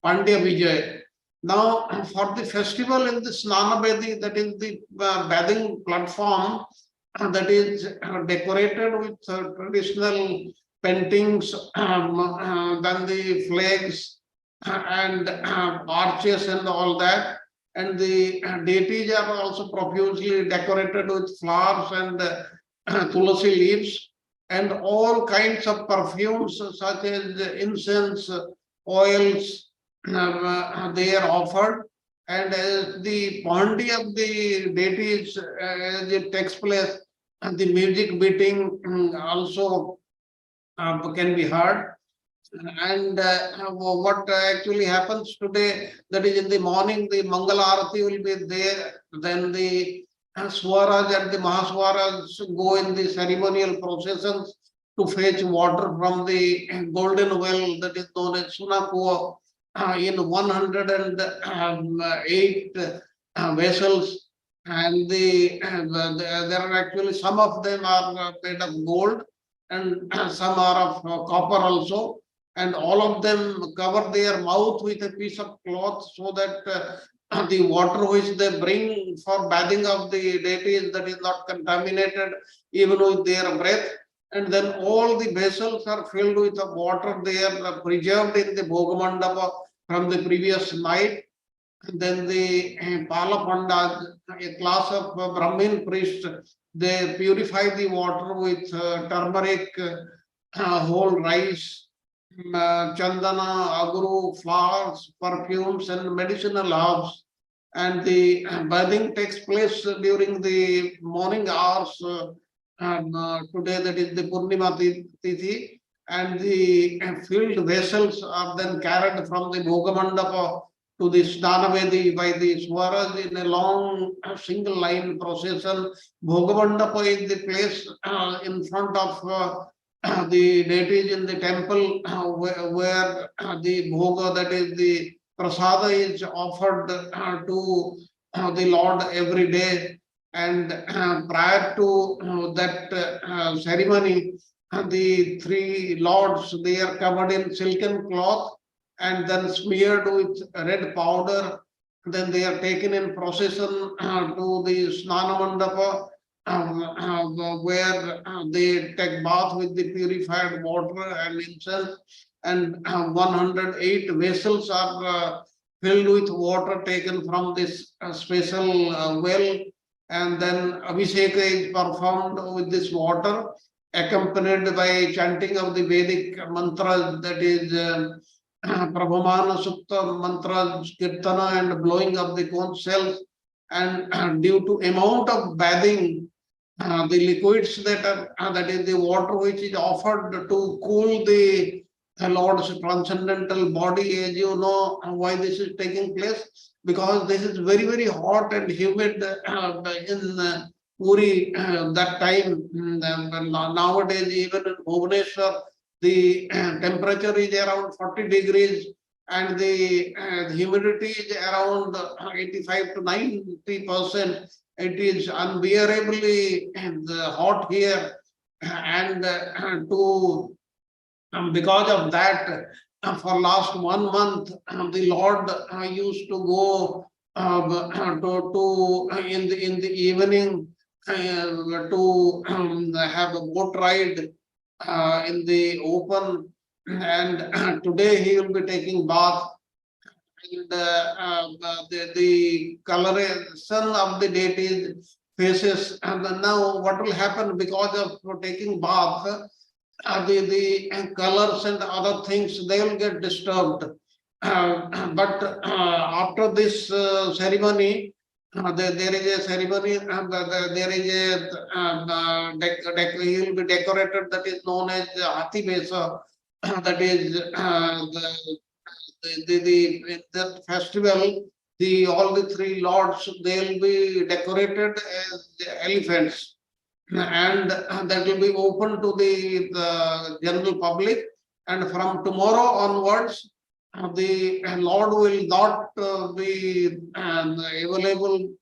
Pandya Vijay. Now, for the festival in the Snana Bedi, that is the bathing platform, that is decorated with traditional paintings, then the flags and arches and all that. And the deities are also profusely decorated with flowers and tulasi leaves, and all kinds of perfumes such as incense, oils, they are offered. And as the Pahandi of the deities, as it takes place, the music beating also can be heard. And what actually happens today, that is in the morning, the Mangala Arati will be there, then the Swaraj and the Mahaswaraj go in the ceremonial processions to fetch water from the golden well, that is known as Sunakua, in 108 vessels. And there are actually, some of them are made of gold, and some are of copper also. And all of them cover their mouth with a piece of cloth, so that the water which they bring for bathing of the deities, that is not contaminated even with their breath. And then all the vessels are filled with the water. They are preserved in the Bhogamandapa from the previous night. And then the Palapandas, a class of Brahmin priests, they purify the water with turmeric, whole rice, chandana, agru, flowers, perfumes, and medicinal herbs. And the bathing takes place during the morning hours. Today, that is the Purnima Tithi, and the filled vessels are then carried from the Bhogamandapa to the Snanavedi by the Swaraj in a long single line procession. Bhogamandapa is the place in front of the deities in the temple, where the bhoga, that is the prasada, is offered to the Lord every day. And prior to that ceremony, the three lords, they are covered in silken cloth and then smeared with red powder. Then they are taken in procession to the Snana Mandapa, where they take bath with the purified water and incense. And 108 vessels are filled with water taken from this special well. And then Abhisheka is performed with this water, accompanied by chanting of the Vedic mantras, that is Prabhamana Sukta mantra, Kirtana and blowing of the conch shells, and due to amount of bathing, the liquids that are that is the water which is offered to cool the Lord's transcendental body, as you know why this is taking place, because this is very, very hot and humid in Puri that time. Nowadays, even in Bhubaneswar, the temperature is around 40 degrees and the humidity is around 85 to 90%. It is unbearably hot here, and to because of that, for last 1 month, the Lord used to go to in the evening to have a boat ride in the open, and today he will be taking bath. And the coloration of the deities faces, and now what will happen because of taking bath, the colors and other things, they will get disturbed. But after this ceremony, there is a ceremony, there is a he will be decorated, that is known as Hathi Besa. That is in that festival, all the three lords, they will be decorated as elephants, and that will be open to the general public. And from tomorrow onwards, the Lord will not be available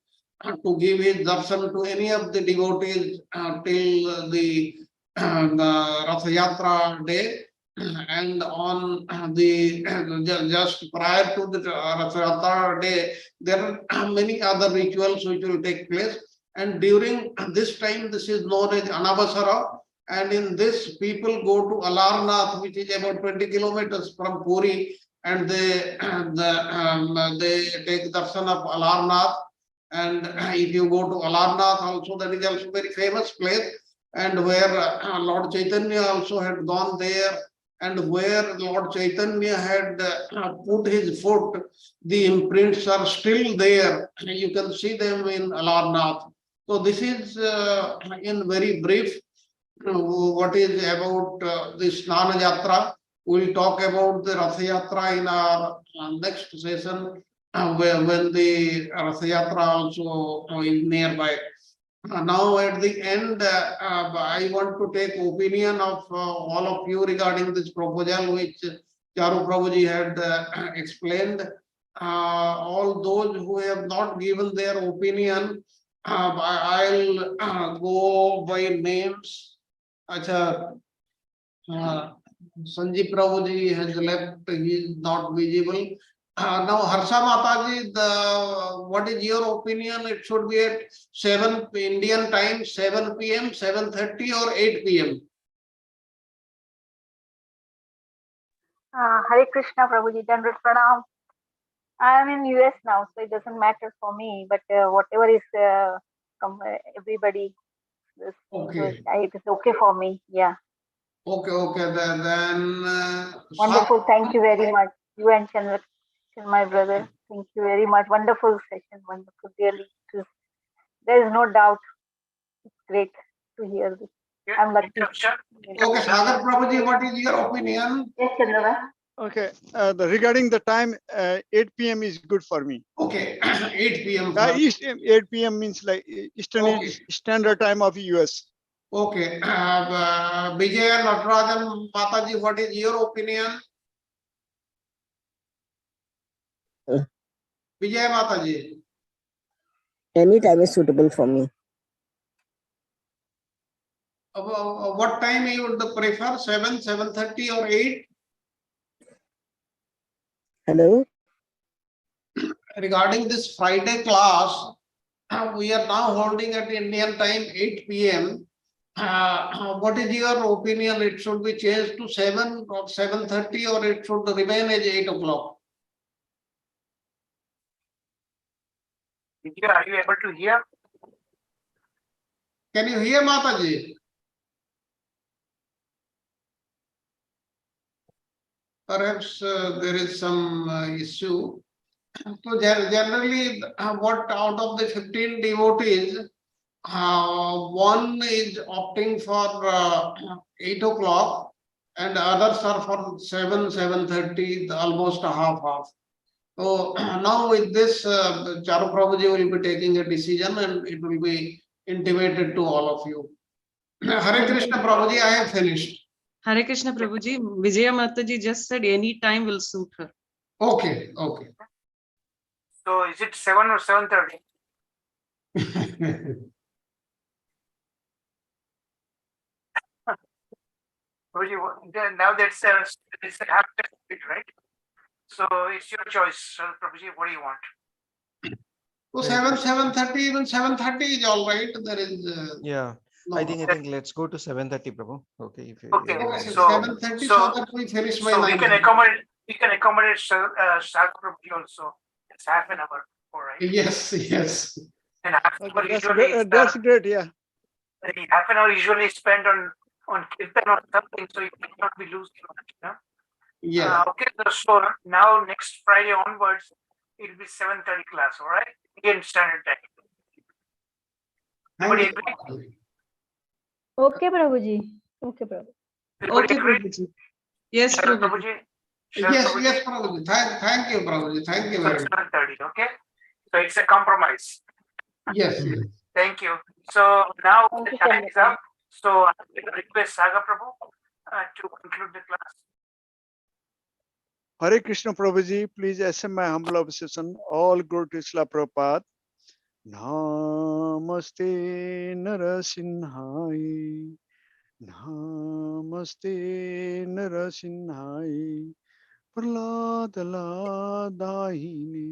to give his darshan to any of the devotees till the Rath Yatra day. And on the just prior to the Rath Yatra day, there are many other rituals which will take place. And during this time, this is known as Anabasara. And in this, people go to Alarnath, which is about 20 kilometers from Puri, and they take darshan of Alarnath. And if you go to Alarnath also, that is also very famous place, and where Lord Chaitanya also had gone there, and where Lord Chaitanya had put his foot, the imprints are still there. You can see them in Alarnath. So this is in very brief what is about the Snana Yatra. We'll talk about the Ratha Yatra in our next session, when the Ratha Yatra also is nearby. Now at the end, I want to take opinion of all of you regarding this proposal which Charu Prabhuji had explained. All those who have not given their opinion, I'll go by names. Acha, Sanjeev Prabhuji has left, he is not visible. Now, Harsha Mataji, what is your opinion? It should be at 7 Indian time, 7 p.m., 7:30 or 8 p.m. Hare Krishna, Prabhuji, Dandrat Pranam. I am in US now, so it doesn't matter for me. But whatever is everybody, Okay. it is okay for me. Yeah. Okay. Then Wonderful. Thank you very much. You and Chandra, my brother. Thank you very much. Wonderful session. Wonderful. Really. There is no doubt. It's great to hear this. I'm lucky. Okay, Sagar Prabhuji, what is your opinion? Yes, Chandra. Okay, regarding the time, 8 p.m. is good for me. Okay, 8 p.m. 8 p.m. means like Eastern Standard Time of US. Okay, Vijay Natarajan Mataji, what is your opinion? Vijay Mataji. Any time is suitable for me. What time you would prefer? 7, 7:30 or 8? Hello? Regarding this Friday class, we are now holding at Indian time 8 p.m. What is your opinion? It should be changed to 7 or 7:30, or it should remain as 8 o'clock? Are you able to hear? Can you hear Mataji? perhaps there is some issue. So generally, what out of the 15 devotees, one is opting for 8 o'clock, and others are for 7:30, almost a half. So now with this, Charu Prabhuji will be taking a decision and it will be intimated to all of you. Hare Krishna Prabhuji, I have finished. Hare Krishna Prabhuji, Vijaya Mataji just said any time will suit her. Okay. So is it 7 or 7:30? Now that's it's half bit, right? So it's your choice, so Prabhuji. What do you want? So 7:30, even 7:30 is all right. There is Yeah, no. I think let's go to 7:30, Prabhu. Okay, if you, Okay, So 7:30 so that we finish by so 9. we can accommodate Shah Prabhuji also. It's half an hour, all right? Yes. And half an hour Okay, usually that's great. Yeah. half an hour usually spent on kirtan or something, so you cannot be losing much, you know? Yeah. Okay, so now next Friday onwards, it will be 7:30 class, all right? Indian Standard Time. Everybody agree? Okay, Prabhuji. Okay, Prabhu. Everybody Okay, agree? Prabhuji. Yes, Sharat Prabhuji. Prabhuji? Sharat Yes, Prabhuji? Prabhuji. Thank you, Prabhuji. Thank you So very much. 7:30, okay? So it's a compromise. Yes. Thank you. So now Thank the you so time much. is up. So I will request Saga Prabhu to conclude the class. Hare Krishna Prabhuji, please accept my humble obsession. All glory to Srila Prabhupada. Namaste Narasimhai. Namaste Narasimhai. Prahlad Dahini.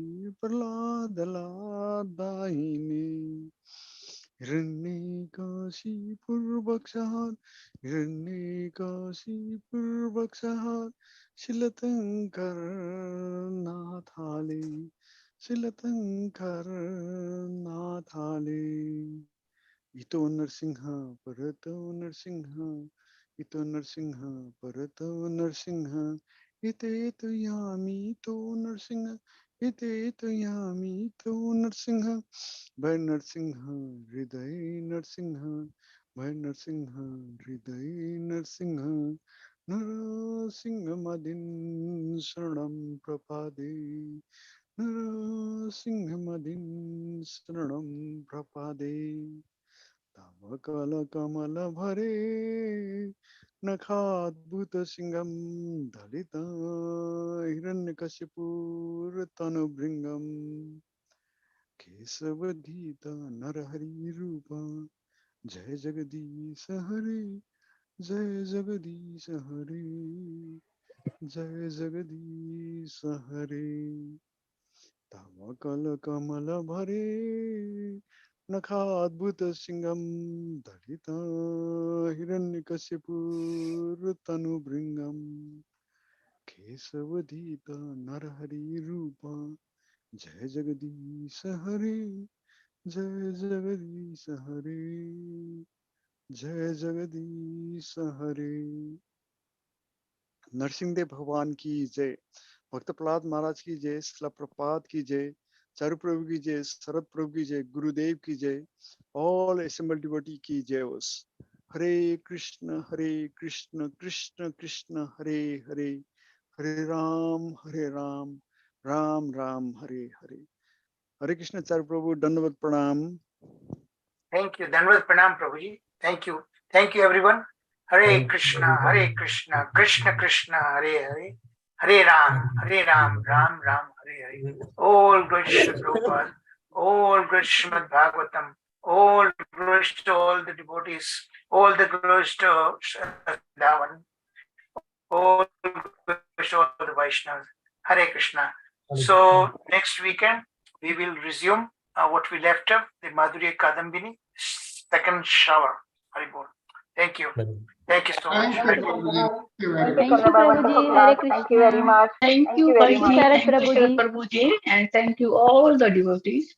Hiranyakasipur Bhaksahad Shilatankar Nathale Ito Narsingha Parato Narsingha Ite Yami To Narsingha Ite Yami To Narsingha Bhai Narsingha Hriday Narsingha Bhai Narsingha Hriday Narsingha Narasingha Madin Saranam Prapade Narasingha Madin Saranam Prapade Tamakala Kamala Bhare Nakadbhuta Singam Dalita Hiranyakashipur Tanubringam Kesavadhita Narahari Rupa Jai Jagadish Hare Jai Jagadish Hare Jai Jagadish Hare Tamakala Kamala Bhare Nakadbhuta Singam Dalita Hiranyakashipur Tanubringam Kesavadhita Narahari Rupa Jai Jagadish Hare Jai Jagadish Hare Jai Jagadish Hare Narasimhadeva भगवान की जय भक्त प्रहलाद महाराज की जय शिला प्रपात की जय चारु प्रभु की जय शरद प्रभु की जय गुरुदेव की जय ऑल assembled devotee की जय उस हरे कृष्ण कृष्ण कृष्ण हरे हरे हरे राम राम राम हरे हरे हरे कृष्ण चारु प्रभु दंडवत प्रणाम Thank you. Danvad Pranam Prabhuji. Thank you. Thank you everyone. Hare Krishna, Krishna Krishna, Hare Hare. Hare Ram, Ram Ram, Hare Hare. All glory to Prabhupada, all glory to Srimad Bhagavatam, all glory to all the devotees, all the glory to Davan, all glory to all the Vaishnavas. Hare Krishna. So next weekend we will resume what we left off, the Madhurya Kadambini, second shower. Hari Bol. Thank you. Thank you so much. Thank you, Prabhuji. Thank you, Prabhuji. Hare Krishna. Thank you very much. Thank you, Sharat Prabhuji. Prabhuji, and thank you all the devotees.